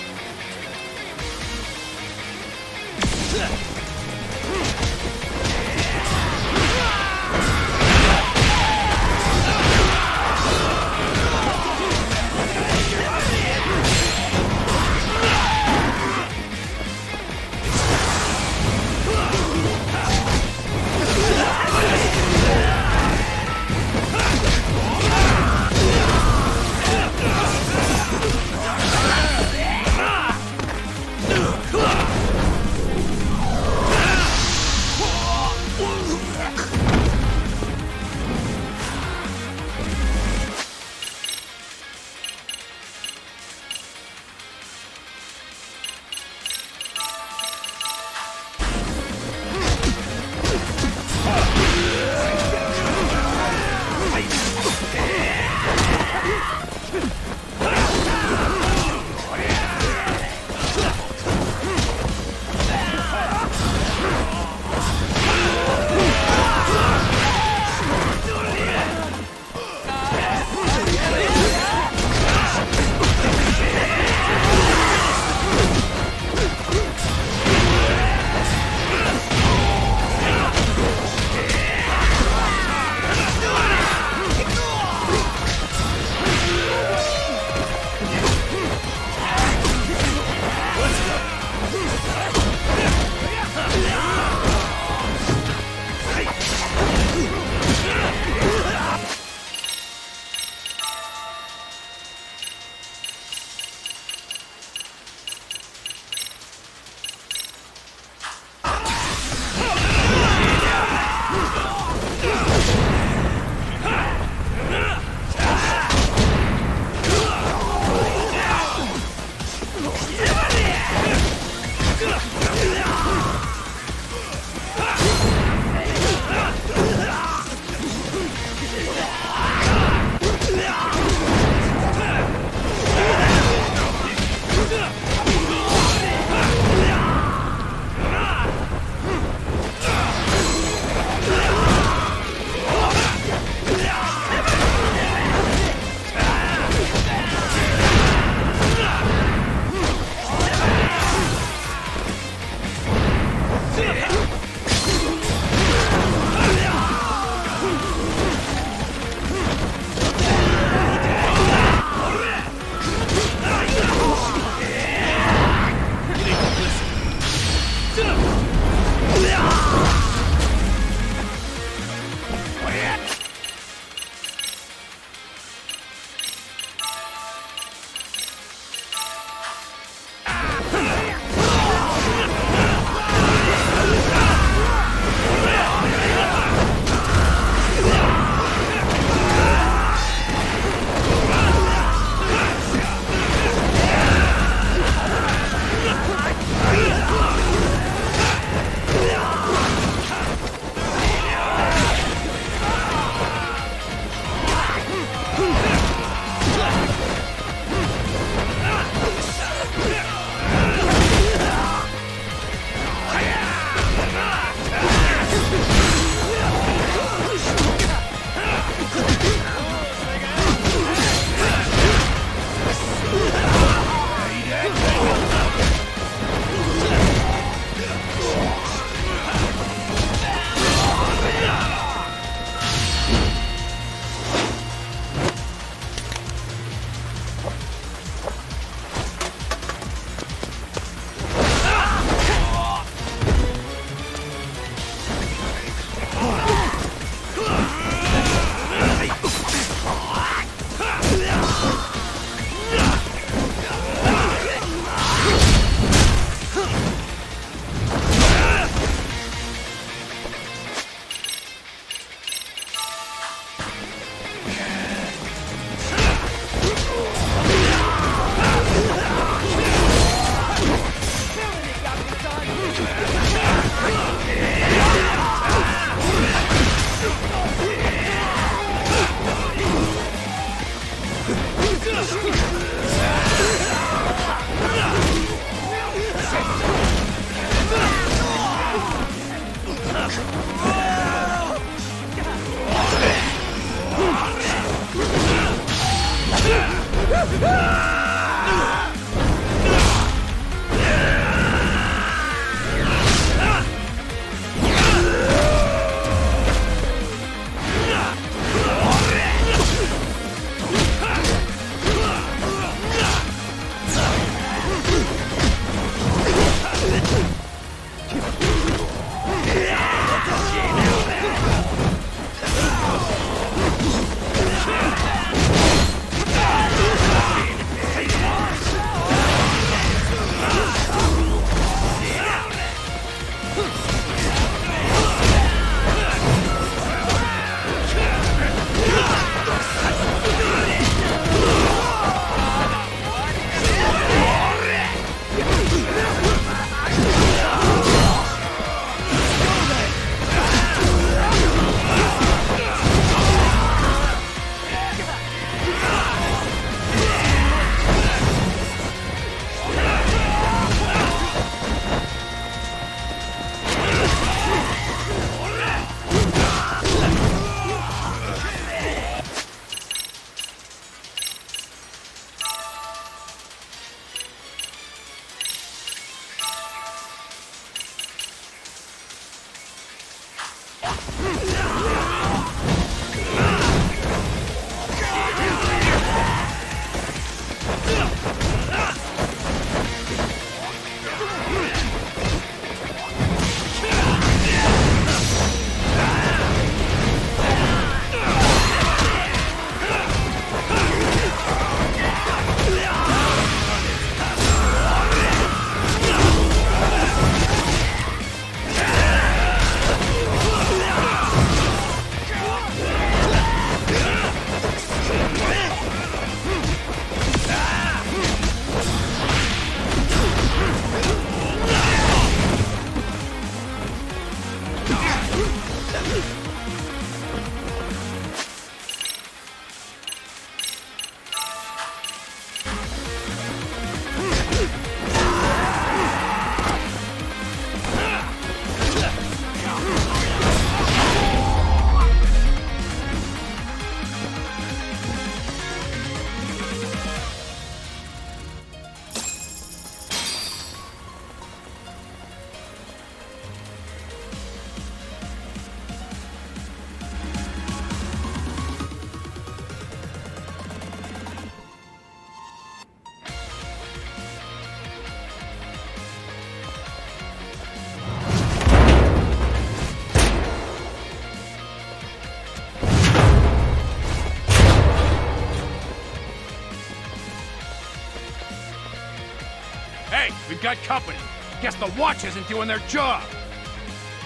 got company. Guess the watch isn't doing their job.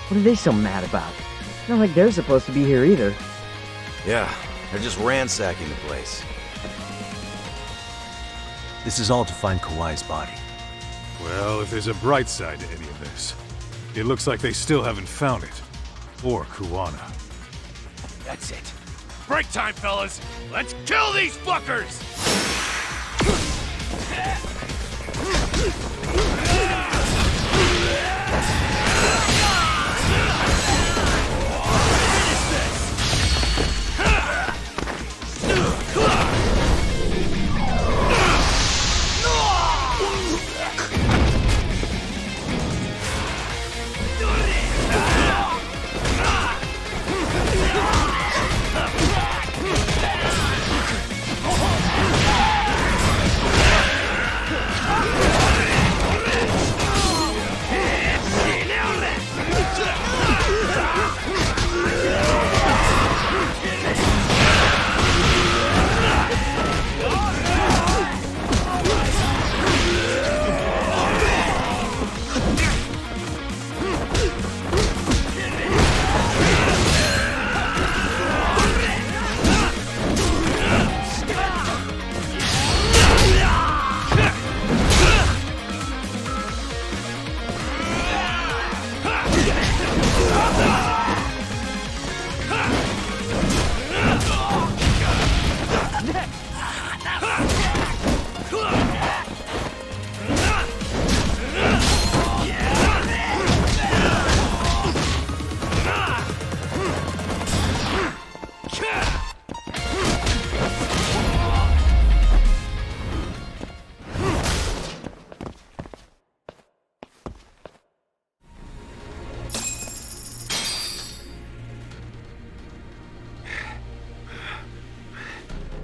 What are they so mad about? Not like they're supposed to be here either. Yeah, they're just ransacking the place. This is all to find Kawai's body. Well, if there's a bright side to any of this, it looks like they still haven't found it. Or Kuana. That's it. Break time, fellas! Let's kill these fuckers!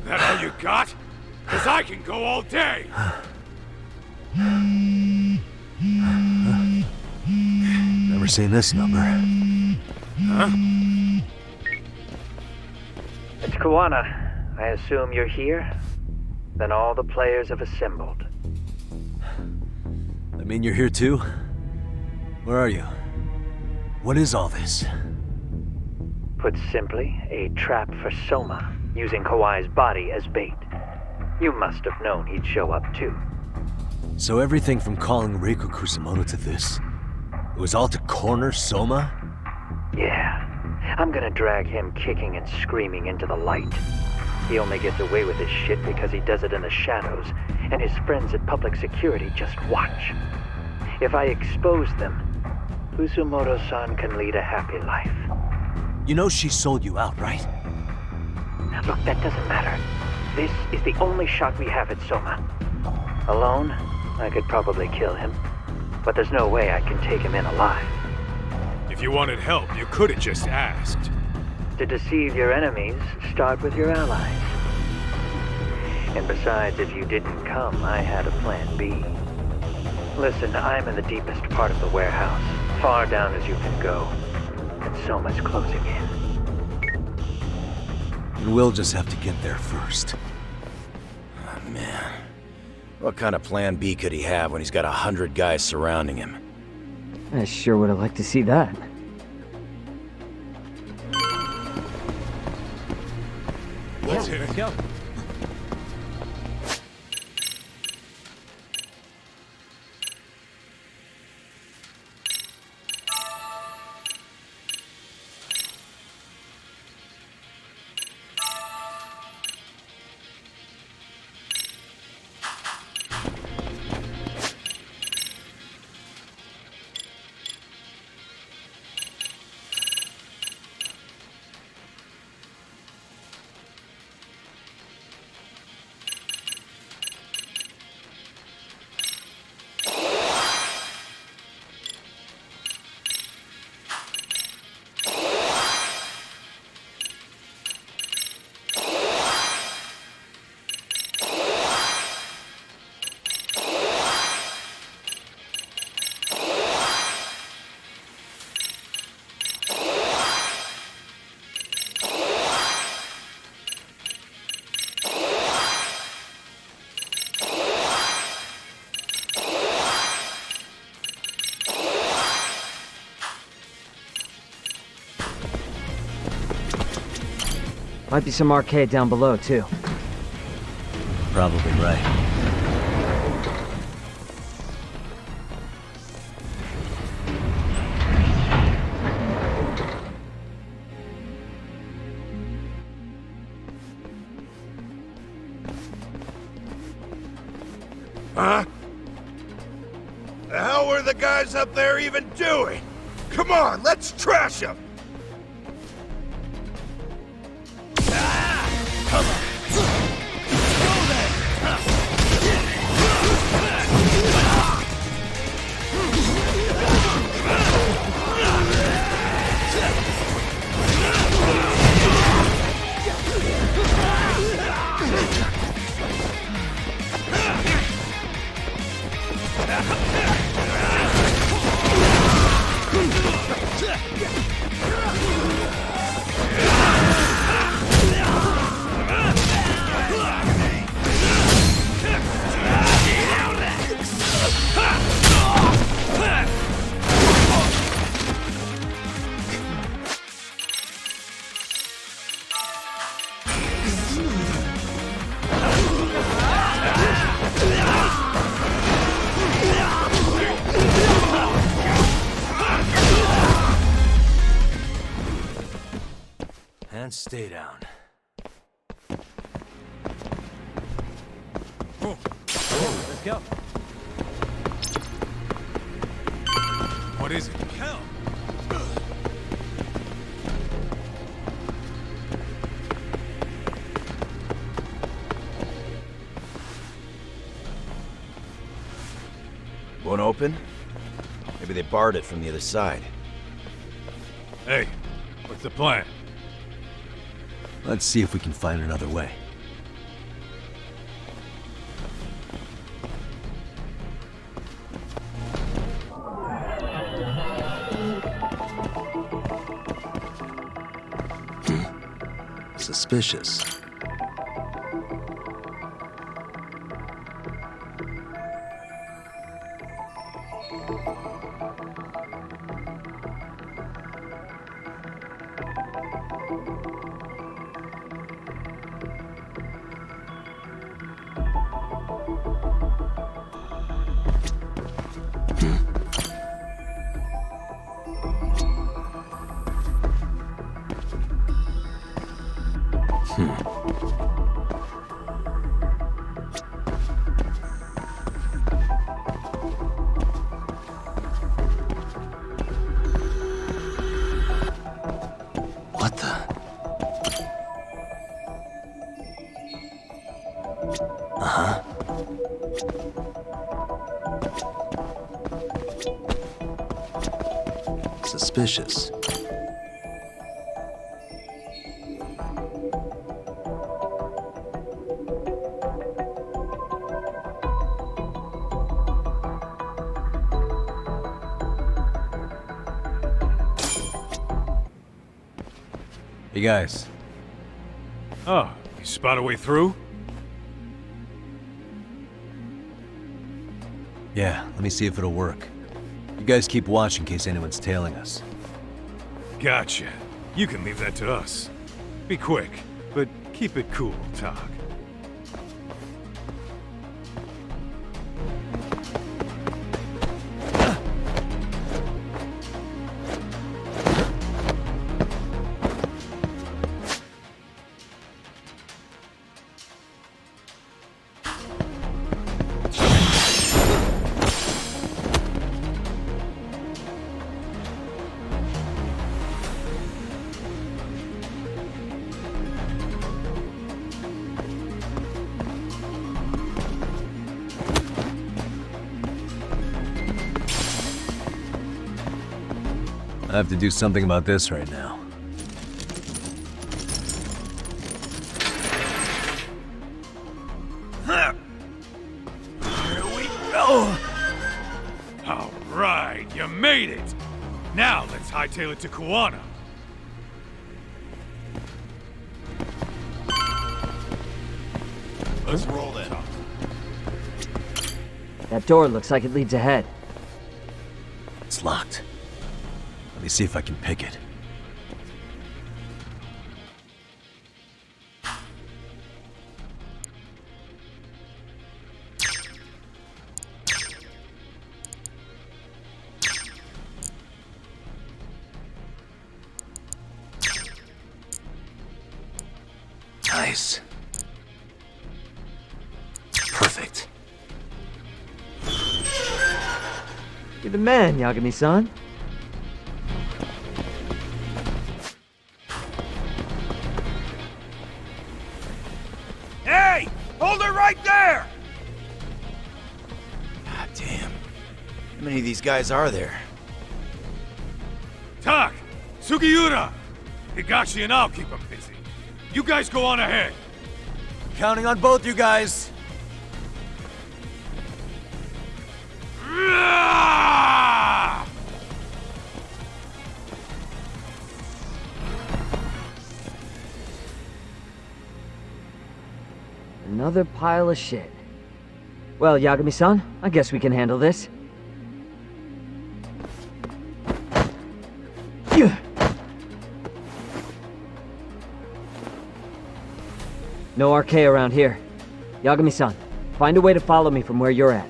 That all you got? 'Cause I can go all day! Never seen this number. Huh? It's Kuana. I assume you're here? Then all the players have assembled. I mean, you're here too? Where are you? What is all this? Put simply, a trap for Soma, using Kawai's body as bait. You must have known he'd show up too. So everything from calling Reiko Kusumoto to this, it was all to corner Soma? Yeah. I'm gonna drag him kicking and screaming into the light. He only gets away with his shit because he does it in the shadows, and his friends at public security just watch. If I expose them, Kusumoto-san can lead a happy life. You know she sold you out, right? Look, that doesn't matter. This is the only shot we have at Soma. Alone, I could probably kill him, but there's no way I can take him in alive. If you wanted help, you could have just asked. To deceive your enemies, start with your allies. And besides, if you didn't come, I had a plan B. Listen, I'm in the deepest part of the warehouse, far down as you can go, and Soma's closing in. And we'll just have to get there first. Oh, man. What kind of plan B could he have when he's got 100 guys surrounding him? I sure would have liked to see that. Let's hit it. Let's go. Might be some arcade down below, too. Probably right. Huh? The hell were the guys up there even doing? Come on, let's trash them! Come on! And stay down. Let's go. What is it? Hell! Won't open? Maybe they barred it from the other side. Hey, what's the plan? Let's see if we can find another way. Suspicious. What the? Uh-huh. Suspicious. Hey guys. Oh, you spot a way through? Yeah, let me see if it'll work. You guys keep watch in case anyone's tailing us. Gotcha. You can leave that to us. Be quick, but keep it cool, Tog. I have to do something about this right now. Here we go! All right, you made it! Now let's hightail it to Kuana. Let's roll then. That door looks like it leads ahead. It's locked. Let me see if I can pick it. eyes. Perfect. You're the man, Yagami-san. Hey! Hold her right there! God damn. How many of these guys are there? Tak! Sugiura! Higashi and I'll keep them busy. You guys go on ahead. Counting on both you guys. Another pile of shit. Well, Yagami-san, I guess we can handle this. No RK around here. Yagami-san, find a way to follow me from where you're at.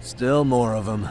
Still more of them.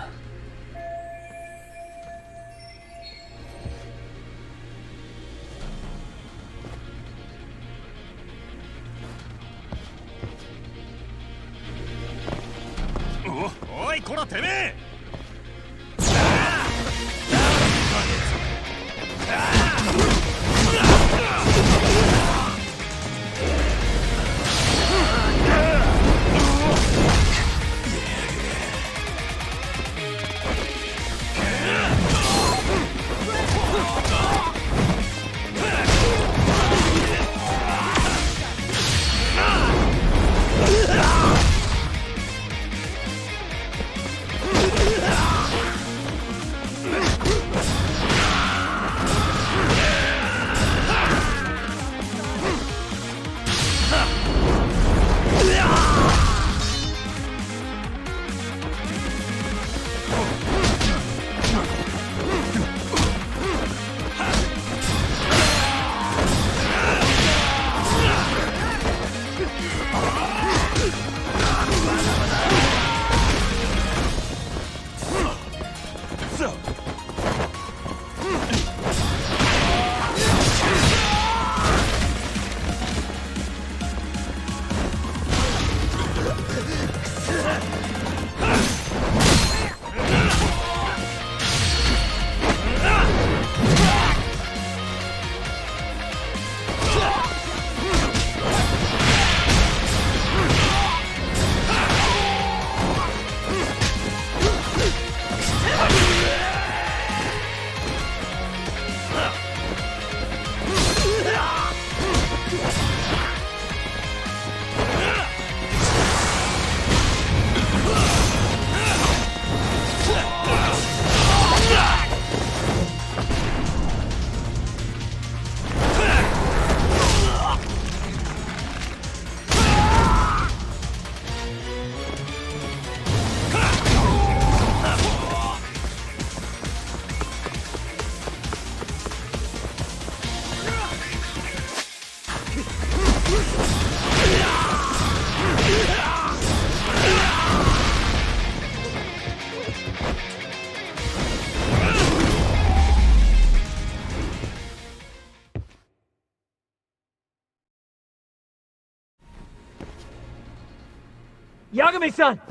Yagami-san!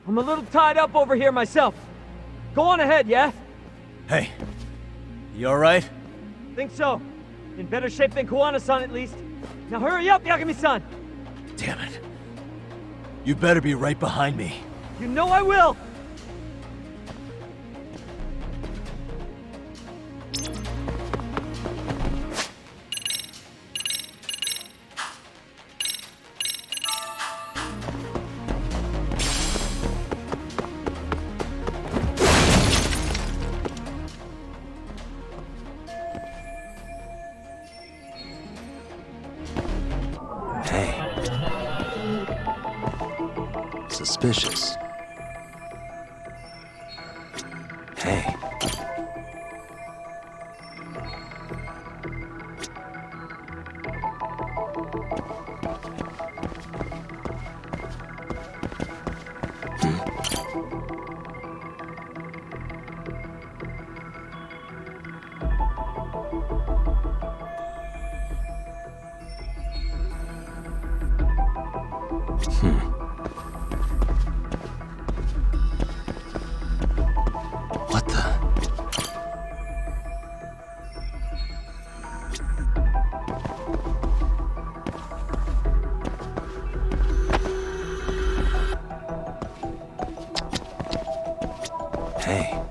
I'm a little tied up over here myself. Go on ahead, yeah? Hey, you alright? Think so. In better shape than Kuana-san, at least. Now hurry up, Yagami-san! Damn it. You better be right behind me. You know I will! Suspicious. Hey. What the? Hey.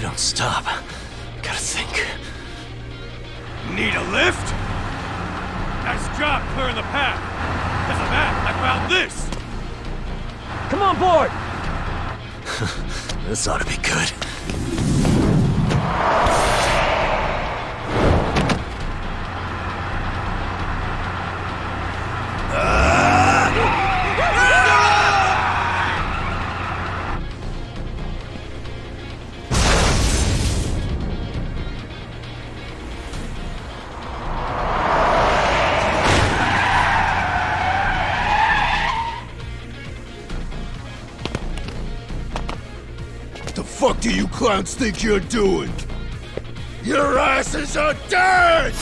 Don't stop. Gotta think. Need a lift? Nice job clearing the path. Because of that, I found this. Come on board! This ought to be good. fuck do you clowns think you're doing? Your asses are dead!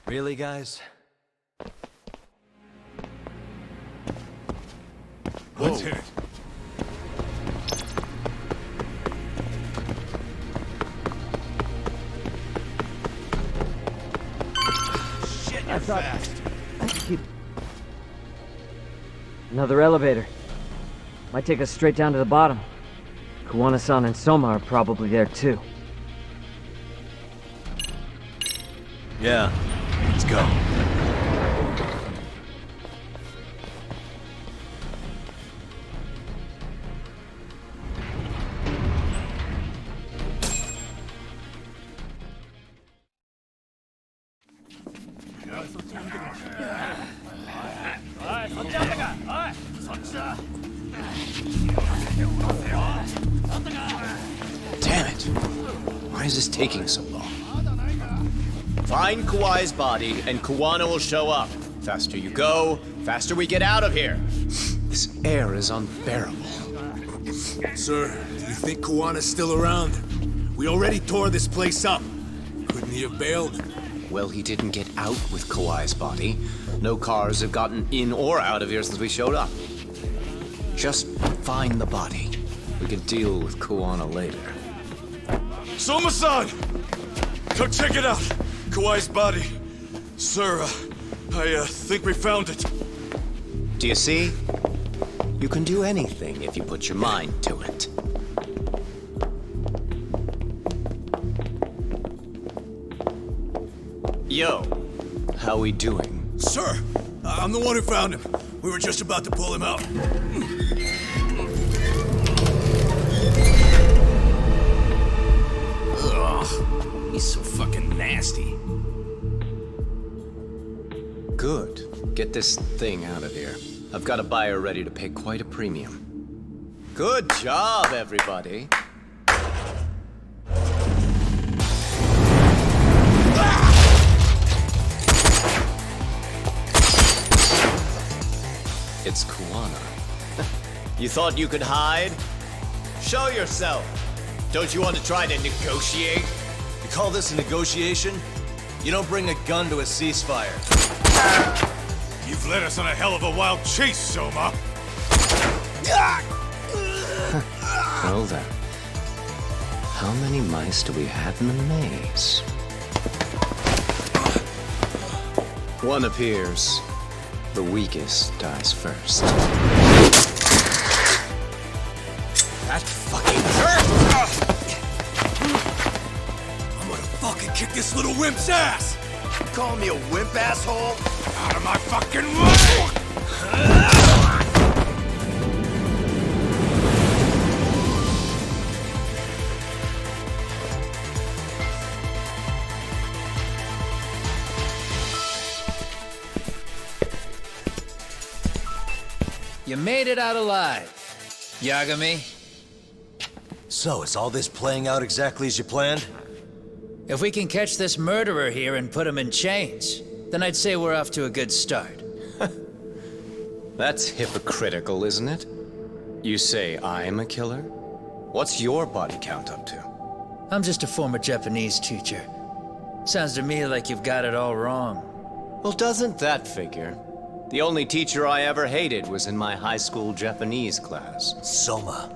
Really, guys? Let's hit it. Shit, you're fast. Another elevator. Might take us straight down to the bottom. Kuana-san and Soma are probably there too. Yeah, let's go. Damn it! Why is this taking so long? Find Kawai's body, and Kuana will show up. Faster you go, faster we get out of here. This air is unbearable. Sir, do you think Kuana's still around? We already tore this place up. Couldn't he have bailed? Well, he didn't get out with Kawai's body. No cars have gotten in or out of here since we showed up. Just find the body. We can deal with Kuana later. Soma-san! Come check it out! Kawai's body. Sir, I think we found it. Do you see? You can do anything if you put your mind to it. Yo, how we doing? Sir, I'm the one who found him. We were just about to pull him out. Ugh, he's so fucking nasty. Good. Get this thing out of here. I've got a buyer ready to pay quite a premium. Good job, everybody. It's Kuana. You thought you could hide? Show yourself! Don't you want to try to negotiate? You call this a negotiation? You don't bring a gun to a ceasefire. You've led us on a hell of a wild chase, Soma. Well then. How many mice do we have in the maze? One appears. The weakest dies first. That fucking hurt! I'm gonna fucking kick this little wimp's ass! You calling me a wimp, asshole? Out of my fucking way! You made it out alive, Yagami. So, is all this playing out exactly as you planned? If we can catch this murderer here and put him in chains, then I'd say we're off to a good start. That's hypocritical, isn't it? You say I'm a killer? What's your body count up to? I'm just a former Japanese teacher. Sounds to me like you've got it all wrong. Well, doesn't that figure? The only teacher I ever hated was in my high school Japanese class. Soma.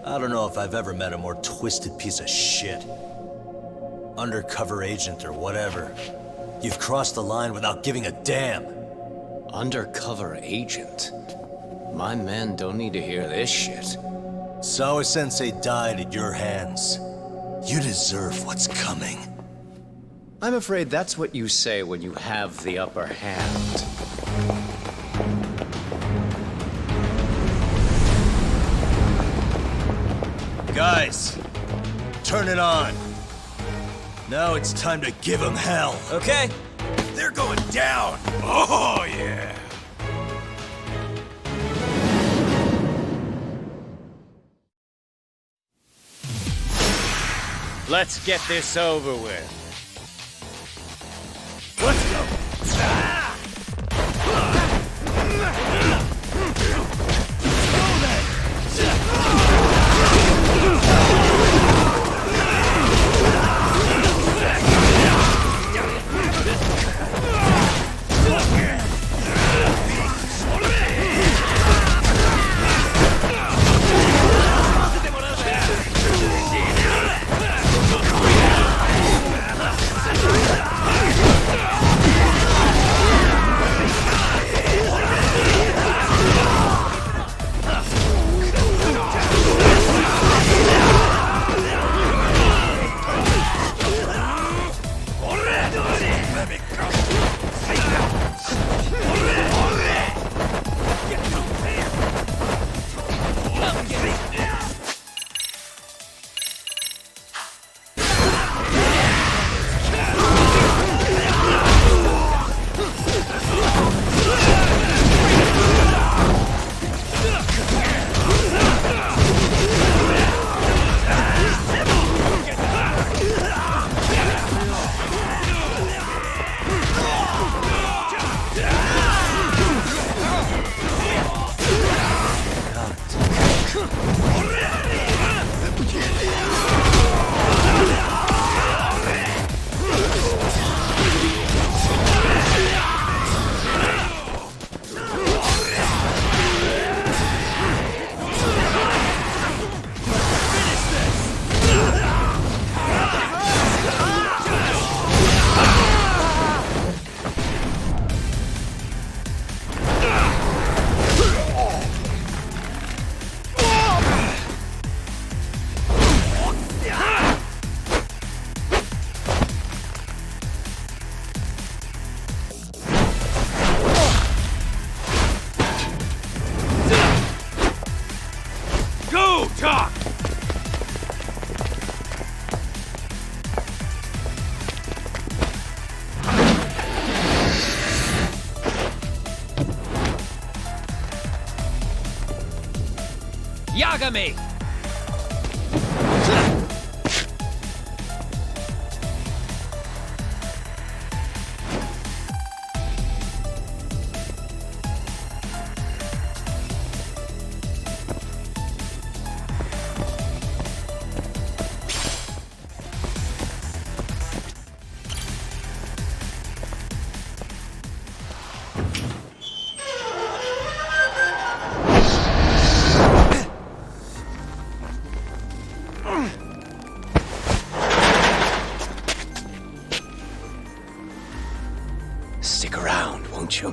I don't know if I've ever met a more twisted piece of shit. Undercover agent or whatever. You've crossed the line without giving a damn. Undercover agent? My men don't need to hear this shit. Sawa-sensei died at your hands. You deserve what's coming. I'm afraid that's what you say when you have the upper hand. Guys, turn it on. Now it's time to give them hell. Okay. They're going down. Oh, yeah. Let's get this over with. Let's go. Yagami! Stick around, won't you?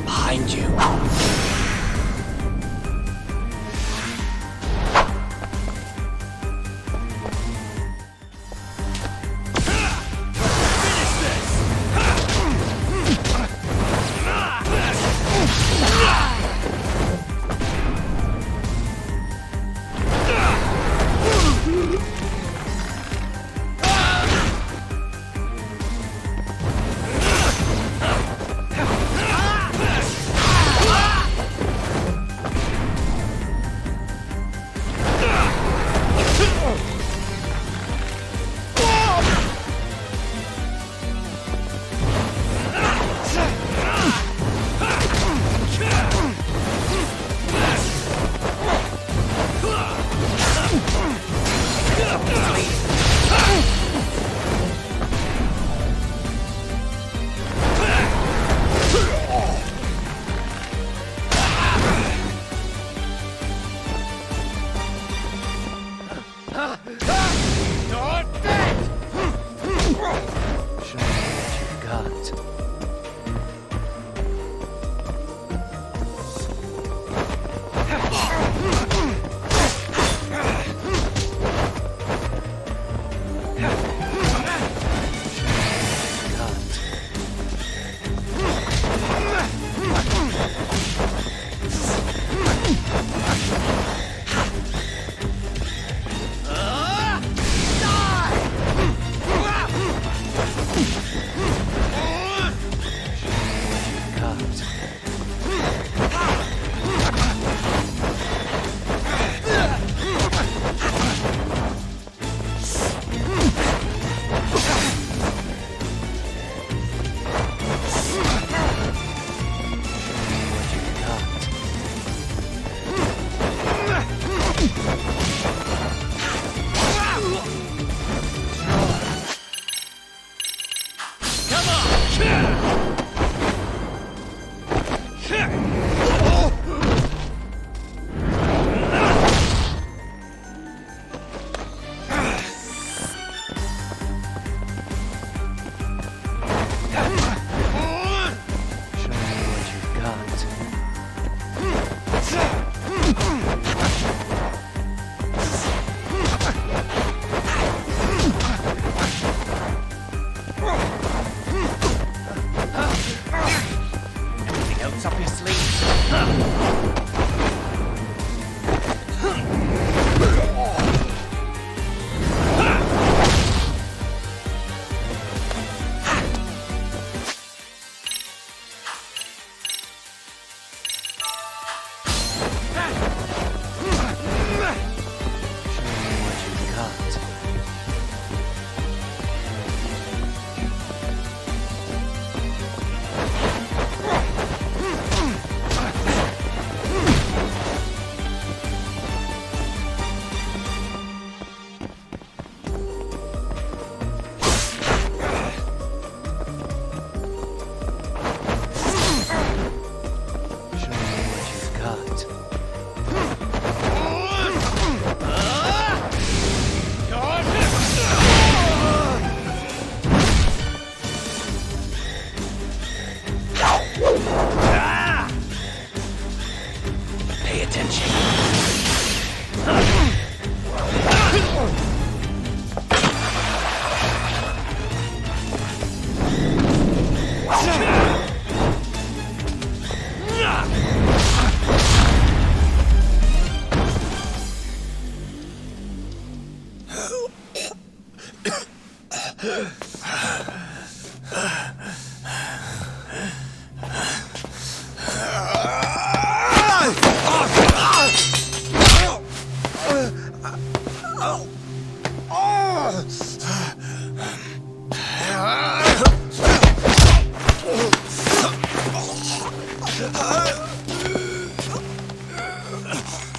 Behind you.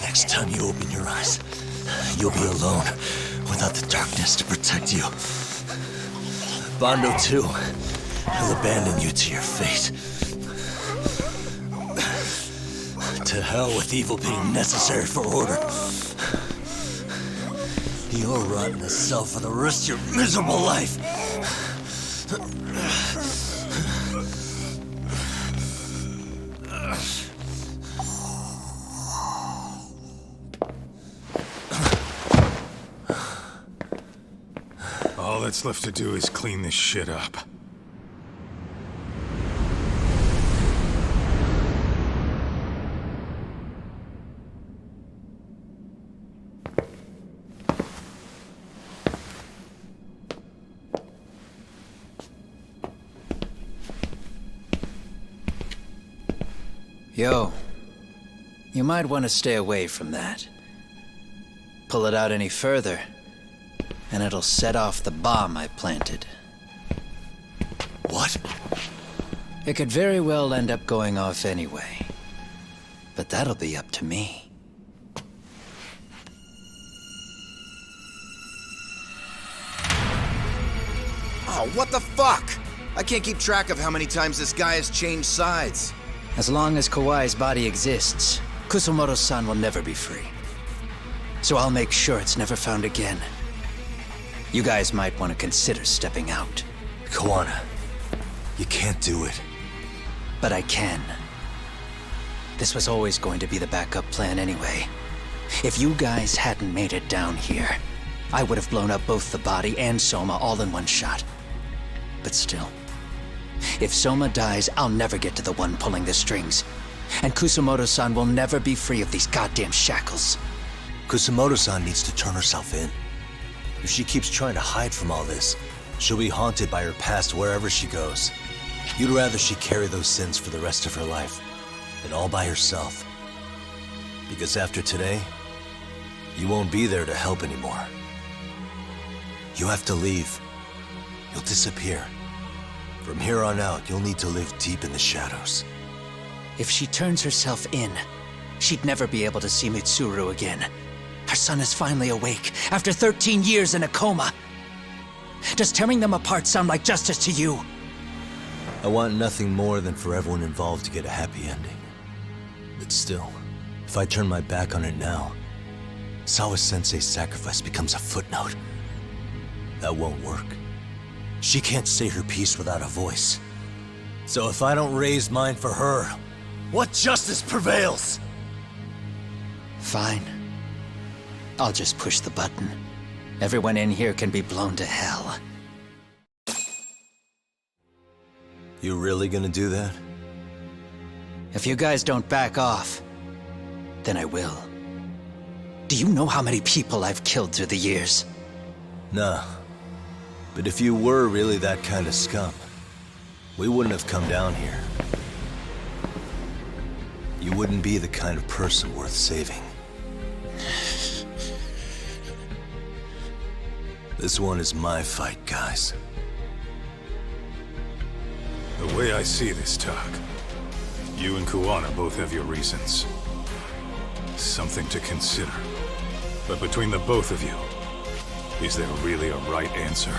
Next time you open your eyes, you'll be alone without the darkness to protect you. Bondo, too, will abandon you to your fate. To hell with evil being necessary for order. You'll rot in a cell for the rest of your miserable life. All that's left to do is clean this shit up. Yo, you might want to stay away from that. Pull it out any further, and it'll set off the bomb I planted. What? It could very well end up going off anyway. But that'll be up to me. Oh, what the fuck? I can't keep track of how many times this guy has changed sides. As long as Kawai's body exists, Kusumoto-san will never be free. So I'll make sure it's never found again. You guys might want to consider stepping out. Kuana, you can't do it. But I can. This was always going to be the backup plan anyway. If you guys hadn't made it down here, I would have blown up both the body and Soma all in one shot. But still, if Soma dies, I'll never get to the one pulling the strings. And Kusumoto-san will never be free of these goddamn shackles. Kusumoto-san needs to turn herself in. If she keeps trying to hide from all this, she'll be haunted by her past wherever she goes. You'd rather she carry those sins for the rest of her life, than all by herself. Because after today, you won't be there to help anymore. You have to leave. You'll disappear. From here on out, you'll need to live deep in the shadows. If she turns herself in, she'd never be able to see Mitsuru again. Her son is finally awake, after 13 years in a coma. Does tearing them apart sound like justice to you? I want nothing more than for everyone involved to get a happy ending. But still, if I turn my back on it now, Sawa-sensei's sacrifice becomes a footnote. That won't work. She can't say her piece without a voice. So if I don't raise mine for her, what justice prevails? Fine. I'll just push the button. Everyone in here can be blown to hell. You really gonna do that? If you guys don't back off, then I will. Do you know how many people I've killed through the years? Nah. But if you were really that kind of scum, we wouldn't have come down here. You wouldn't be the kind of person worth saving. This one is my fight, guys. The way I see this, Tak, you and Kuana both have your reasons. Something to consider. But between the both of you, is there really a right answer?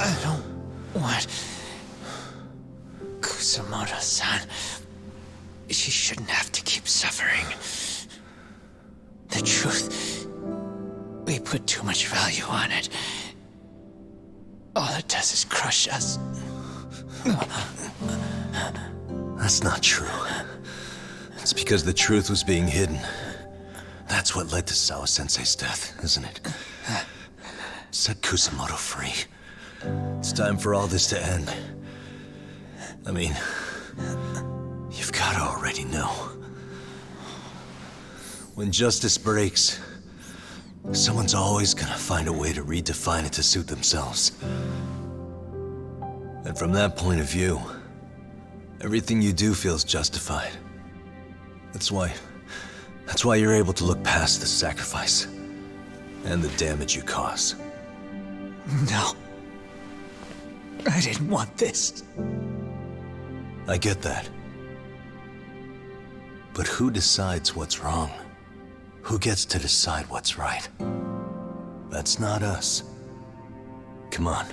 I don't want Kusamoto-san. She shouldn't have to keep suffering. The truth, we put too much value on it. All it does is crush us. That's not true. It's because the truth was being hidden. That's what led to Sawa-sensei's death, isn't it? Set Kusamoto free. It's time for all this to end. I mean, you've gotta already know. When justice breaks, someone's always gonna find a way to redefine it to suit themselves. And from that point of view, everything you do feels justified. That's why you're able to look past the sacrifice and the damage you cause. No. I didn't want this. I get that. But who decides what's wrong? Who gets to decide what's right? That's not us. Come on.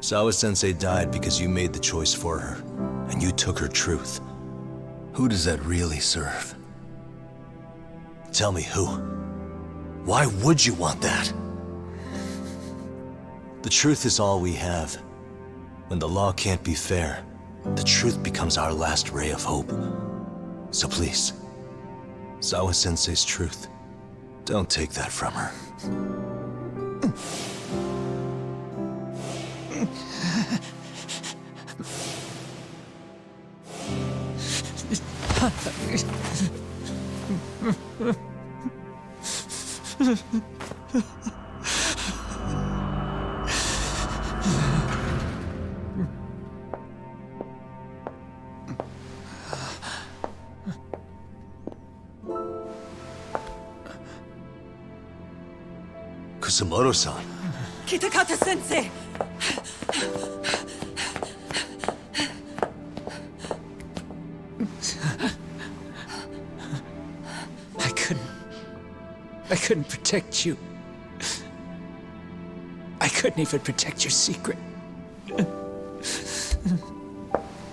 Sawa-sensei died because you made the choice for her, and you took her truth. Who does that really serve? Tell me who. Why would you want that? The truth is all we have. When the law can't be fair, the truth becomes our last ray of hope. So please, Sawa-sensei's truth, don't take that from her. Kusamoto-san. Kitakata-sensei! I couldn't protect you. I couldn't even protect your secret.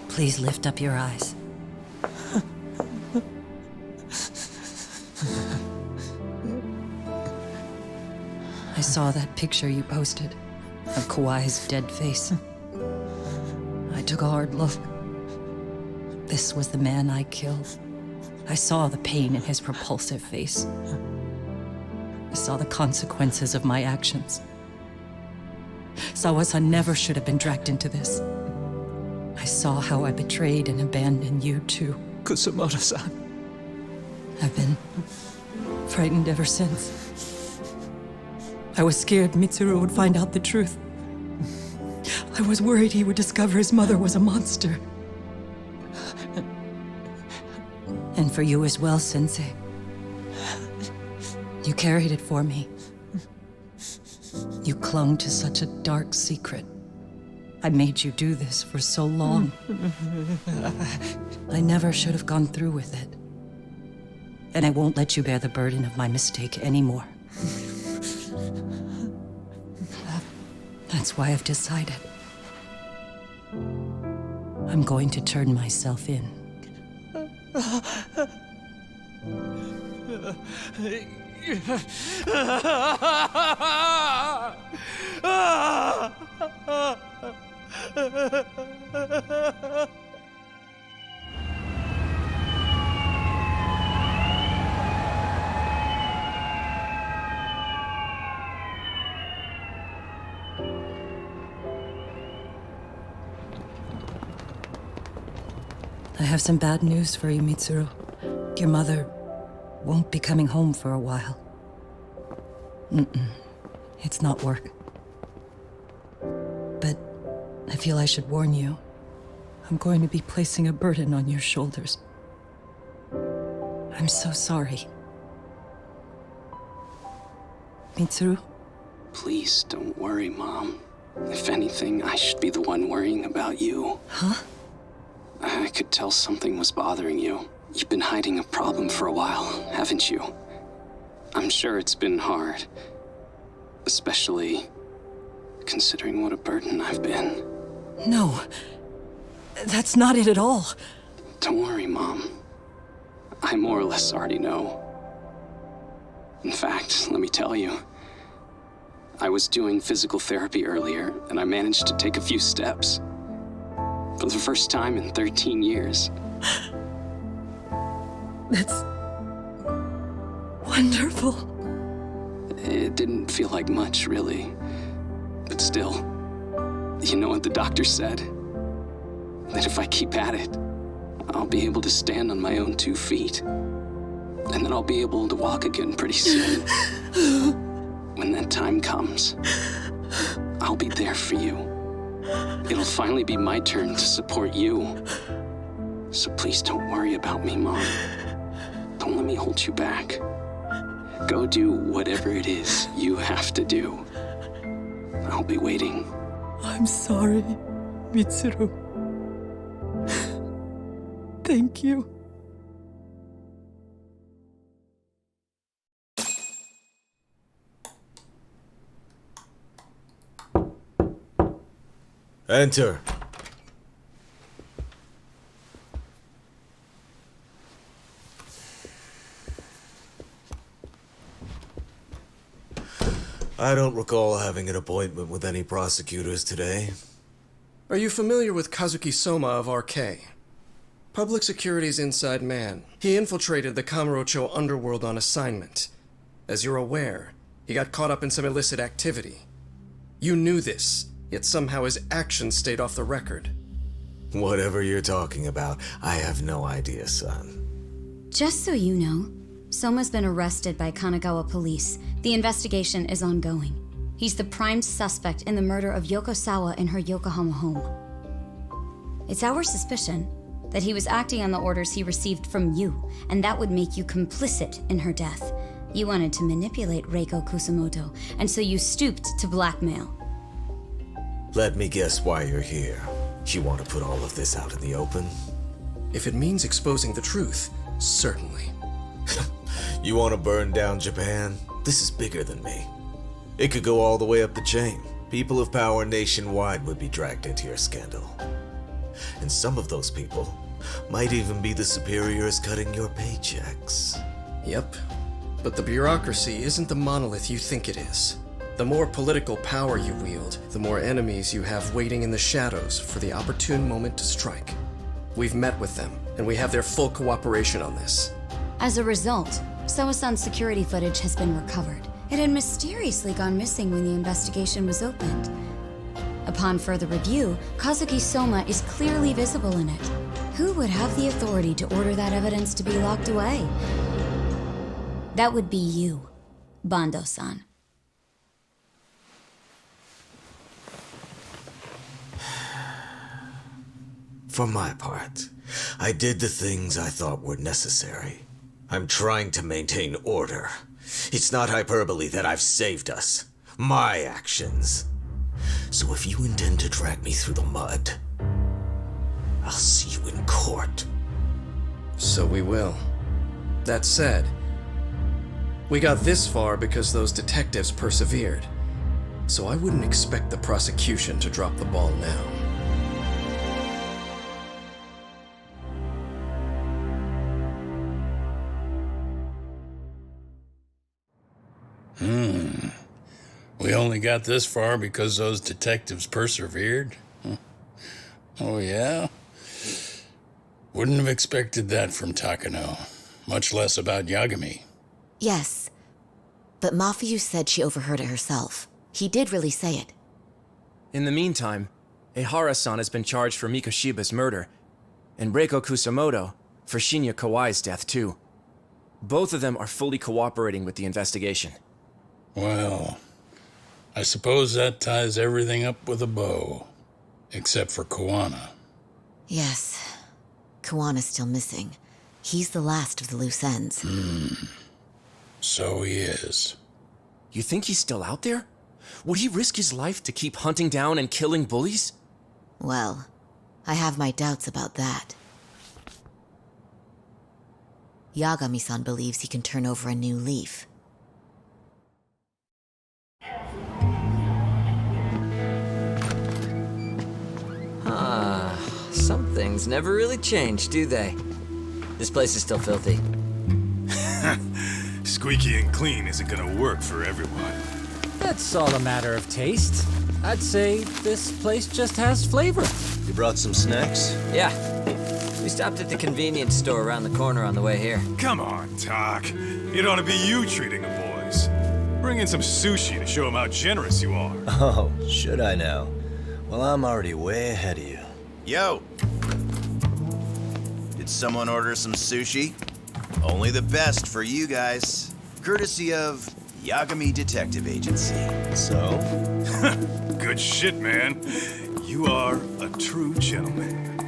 Please lift up your eyes. I saw that picture you posted of Kawai's dead face. I took a hard look. This was the man I killed. I saw the pain in his repulsive face. I saw the consequences of my actions. Sawa-san never should have been dragged into this. I saw how I betrayed and abandoned you too. Kusamoto-san. I've been frightened ever since. I was scared Mitsuru would find out the truth. I was worried he would discover his mother was a monster. And for you as well, Sensei. You carried it for me. You clung to such a dark secret. I made you do this for so long. I never should have gone through with it. And I won't let you bear the burden of my mistake anymore. That's why I've decided. I'm going to turn myself in. I have some bad news for you, Mitsuru. Your mother won't be coming home for a while. It's not work. But I feel I should warn you. I'm going to be placing a burden on your shoulders. I'm so sorry. Mitsuru? Please don't worry, Mom. If anything, I should be the one worrying about you. Huh? I could tell something was bothering you. You've been hiding a problem for a while, haven't you? I'm sure it's been hard. Especially considering what a burden I've been. No, that's not it at all. Don't worry, Mom. I more or less already know. In fact, let me tell you, I was doing physical therapy earlier, and I managed to take a few steps. For the first time in 13 years. That's wonderful. It didn't feel like much, really. But still, you know what the doctor said? That if I keep at it, I'll be able to stand on my own 2 feet. And then I'll be able to walk again pretty soon. When that time comes, I'll be there for you. It'll finally be my turn to support you. So please don't worry about me, Mom. Don't let me hold you back. Go do whatever it is you have to do. I'll be waiting. I'm sorry, Mitsuru. Thank you. Enter. I don't recall having an appointment with any prosecutors today. Are you familiar with Kazuki Soma of RK? Public Security's inside man. He infiltrated the Kamurocho underworld on assignment. As you're aware, he got caught up in some illicit activity. You knew this, yet somehow his actions stayed off the record. Whatever you're talking about, I have no idea, son. Just so you know, Soma's been arrested by Kanagawa police. The investigation is ongoing. He's the prime suspect in the murder of Yoko Sawa in her Yokohama home. It's our suspicion that he was acting on the orders he received from you, and that would make you complicit in her death. You wanted to manipulate Reiko Kusamoto, and so you stooped to blackmail. Let me guess why you're here. You want to put all of this out in the open? If it means exposing the truth, certainly. You want to burn down Japan? This is bigger than me. It could go all the way up the chain. People of power nationwide would be dragged into your scandal. And some of those people might even be the superiors cutting your paychecks. Yep. But the bureaucracy isn't the monolith you think it is. The more political power you wield, the more enemies you have waiting in the shadows for the opportune moment to strike. We've met with them, and we have their full cooperation on this. As a result, Soa-san's security footage has been recovered. It had mysteriously gone missing when the investigation was opened. Upon further review, Kazuki Soma is clearly visible in it. Who would have the authority to order that evidence to be locked away? That would be you, Bando-san. For my part, I did the things I thought were necessary. I'm trying to maintain order. It's not hyperbole that I've saved us. My actions. So if you intend to drag me through the mud, I'll see you in court. So we will. That said, we got this far because those detectives persevered. So I wouldn't expect the prosecution to drop the ball now. We only got this far because those detectives persevered? Huh. Oh, yeah? Wouldn't have expected that from Takano, much less about Yagami. Yes, but Mafuyu said she overheard it herself. He did really say it. In the meantime, Ehara-san has been charged for Mikoshiba's murder, and Reiko Kusamoto for Shinya Kawai's death, too. Both of them are fully cooperating with the investigation. Well, I suppose that ties everything up with a bow. Except for Kuana. Yes. Kuana's still missing. He's the last of the loose ends. So he is. You think he's still out there? Would he risk his life to keep hunting down and killing bullies? Well, I have my doubts about that. Yagami-san believes he can turn over a new leaf. Some things never really change, do they? This place is still filthy. Squeaky and clean isn't gonna work for everyone. That's all a matter of taste. I'd say this place just has flavor. You brought some snacks? Yeah. We stopped at the convenience store around the corner on the way here. Come on, Doc. It ought to be you treating the boys. Bring in some sushi to show them how generous you are. Oh, should I now? Well, I'm already way ahead of you. Yo! Did someone order some sushi? Only the best for you guys. Courtesy of Yagami Detective Agency. So? Good shit, man. You are a true gentleman.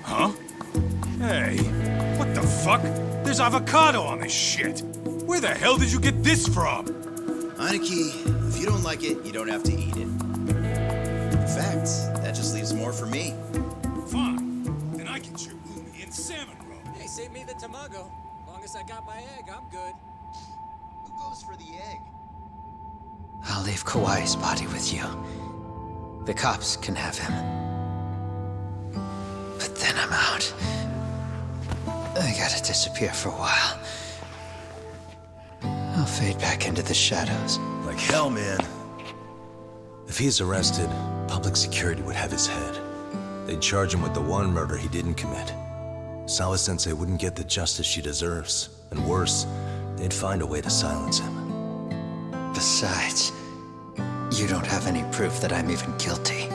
Huh? Hey, what the fuck? There's avocado on this shit. Where the hell did you get this from? Aniki, if you don't like it, you don't have to eat it. In fact, that just leaves more for me. Fine. Then I get your umi and salmon roll. Hey, save me the tamago. Long as I got my egg, I'm good. Who goes for the egg? I'll leave Kawai's body with you. The cops can have him. But then I'm out. I gotta disappear for a while. I'll fade back into the shadows. Like hell, man. If he's arrested, public security would have his head. They'd charge him with the one murder he didn't commit. Sawa-sensei wouldn't get the justice she deserves. And worse, they'd find a way to silence him. Besides, you don't have any proof that I'm even guilty.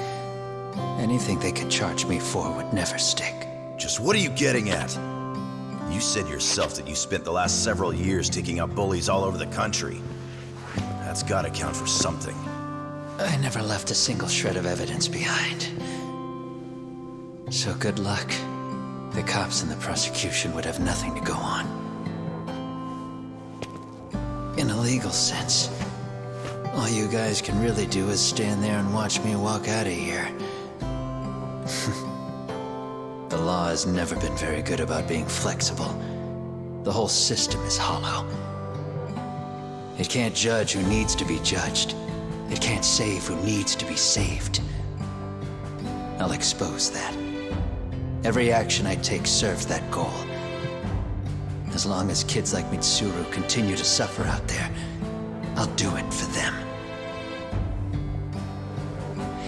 Anything they could charge me for would never stick. Just what are you getting at? You said yourself that you spent the last several years taking out bullies all over the country. That's gotta count for something. I never left a single shred of evidence behind. So good luck. The cops and the prosecution would have nothing to go on. In a legal sense, all you guys can really do is stand there and watch me walk out of here. The law has never been very good about being flexible. The whole system is hollow. It can't judge who needs to be judged. It can't save who needs to be saved. I'll expose that. Every action I take serves that goal. As long as kids like Mitsuru continue to suffer out there, I'll do it for them.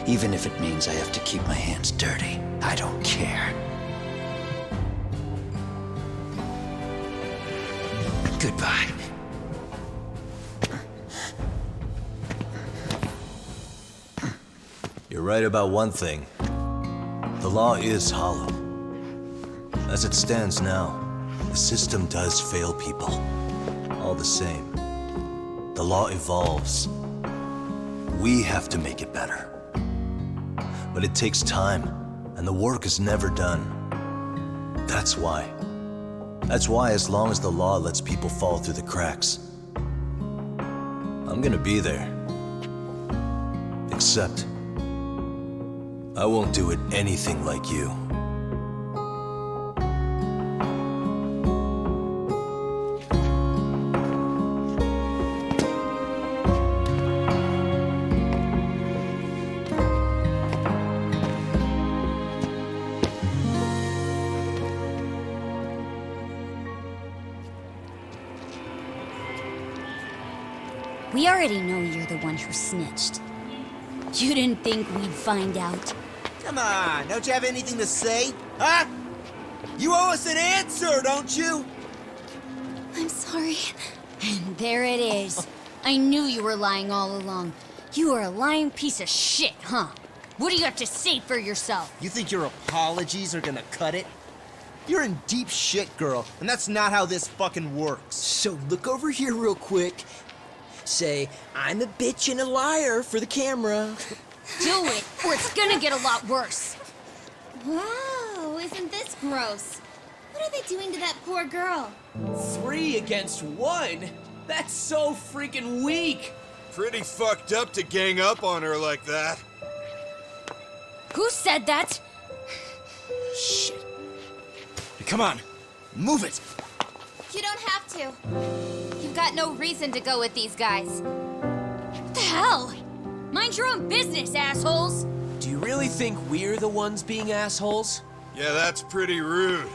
Even if it means I have to keep my hands dirty, I don't care. Goodbye. You're right about one thing. The law is hollow. As it stands now, the system does fail people. All the same, the law evolves. We have to make it better. But it takes time, and the work is never done. That's why, as long as the law lets people fall through the cracks, I'm gonna be there. Except, I won't do it anything like you. We already know you're the one who snitched. You didn't think we'd find out? Come on, don't you have anything to say? Huh? You owe us an answer, don't you? I'm sorry. And there it is. I knew you were lying all along. You are a lying piece of shit, huh? What do you have to say for yourself? You think your apologies are gonna cut it? You're in deep shit, girl, and that's not how this fucking works. So look over here real quick. Say, I'm a bitch and a liar for the camera. Do it, or it's gonna get a lot worse. Wow, isn't this gross? What are they doing to that poor girl? 3 against 1? That's so freaking weak! Pretty fucked up to gang up on her like that. Who said that? Shit. Come on, move it. You don't have to. You've got no reason to go with these guys. What the hell? Mind your own business, assholes! Do you really think we're the ones being assholes? Yeah, that's pretty rude.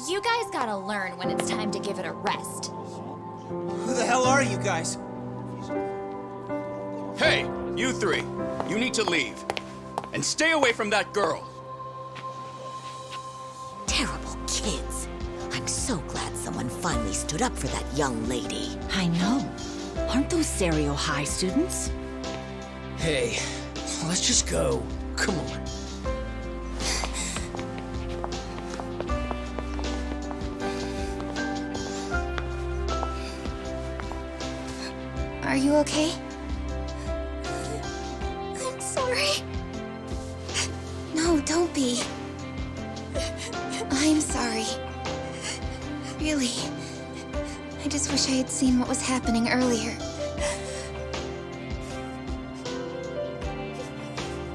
You guys gotta learn when it's time to give it a rest. Who the hell are you guys? Hey, you three. You need to leave. And stay away from that girl. Terrible kids. I'm so glad someone finally stood up for that young lady. I know. Aren't those Serio High students? Hey, let's just go. Come on. Are you okay? I'm sorry. No, don't be. I'm sorry. Really. I just wish I had seen what was happening earlier.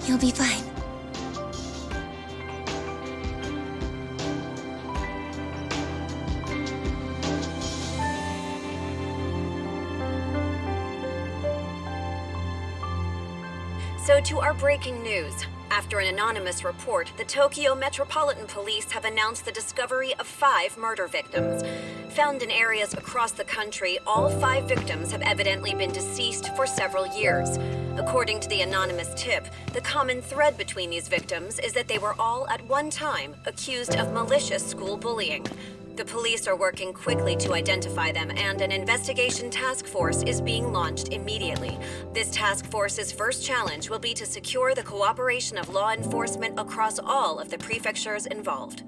You'll be fine. So to our breaking news. After an anonymous report, the Tokyo Metropolitan Police have announced the discovery of 5 murder victims. Found in areas across the country, all 5 victims have evidently been deceased for several years. According to the anonymous tip, the common thread between these victims is that they were all at one time accused of malicious school bullying. The police are working quickly to identify them, and an investigation task force is being launched immediately. This task force's first challenge will be to secure the cooperation of law enforcement across all of the prefectures involved.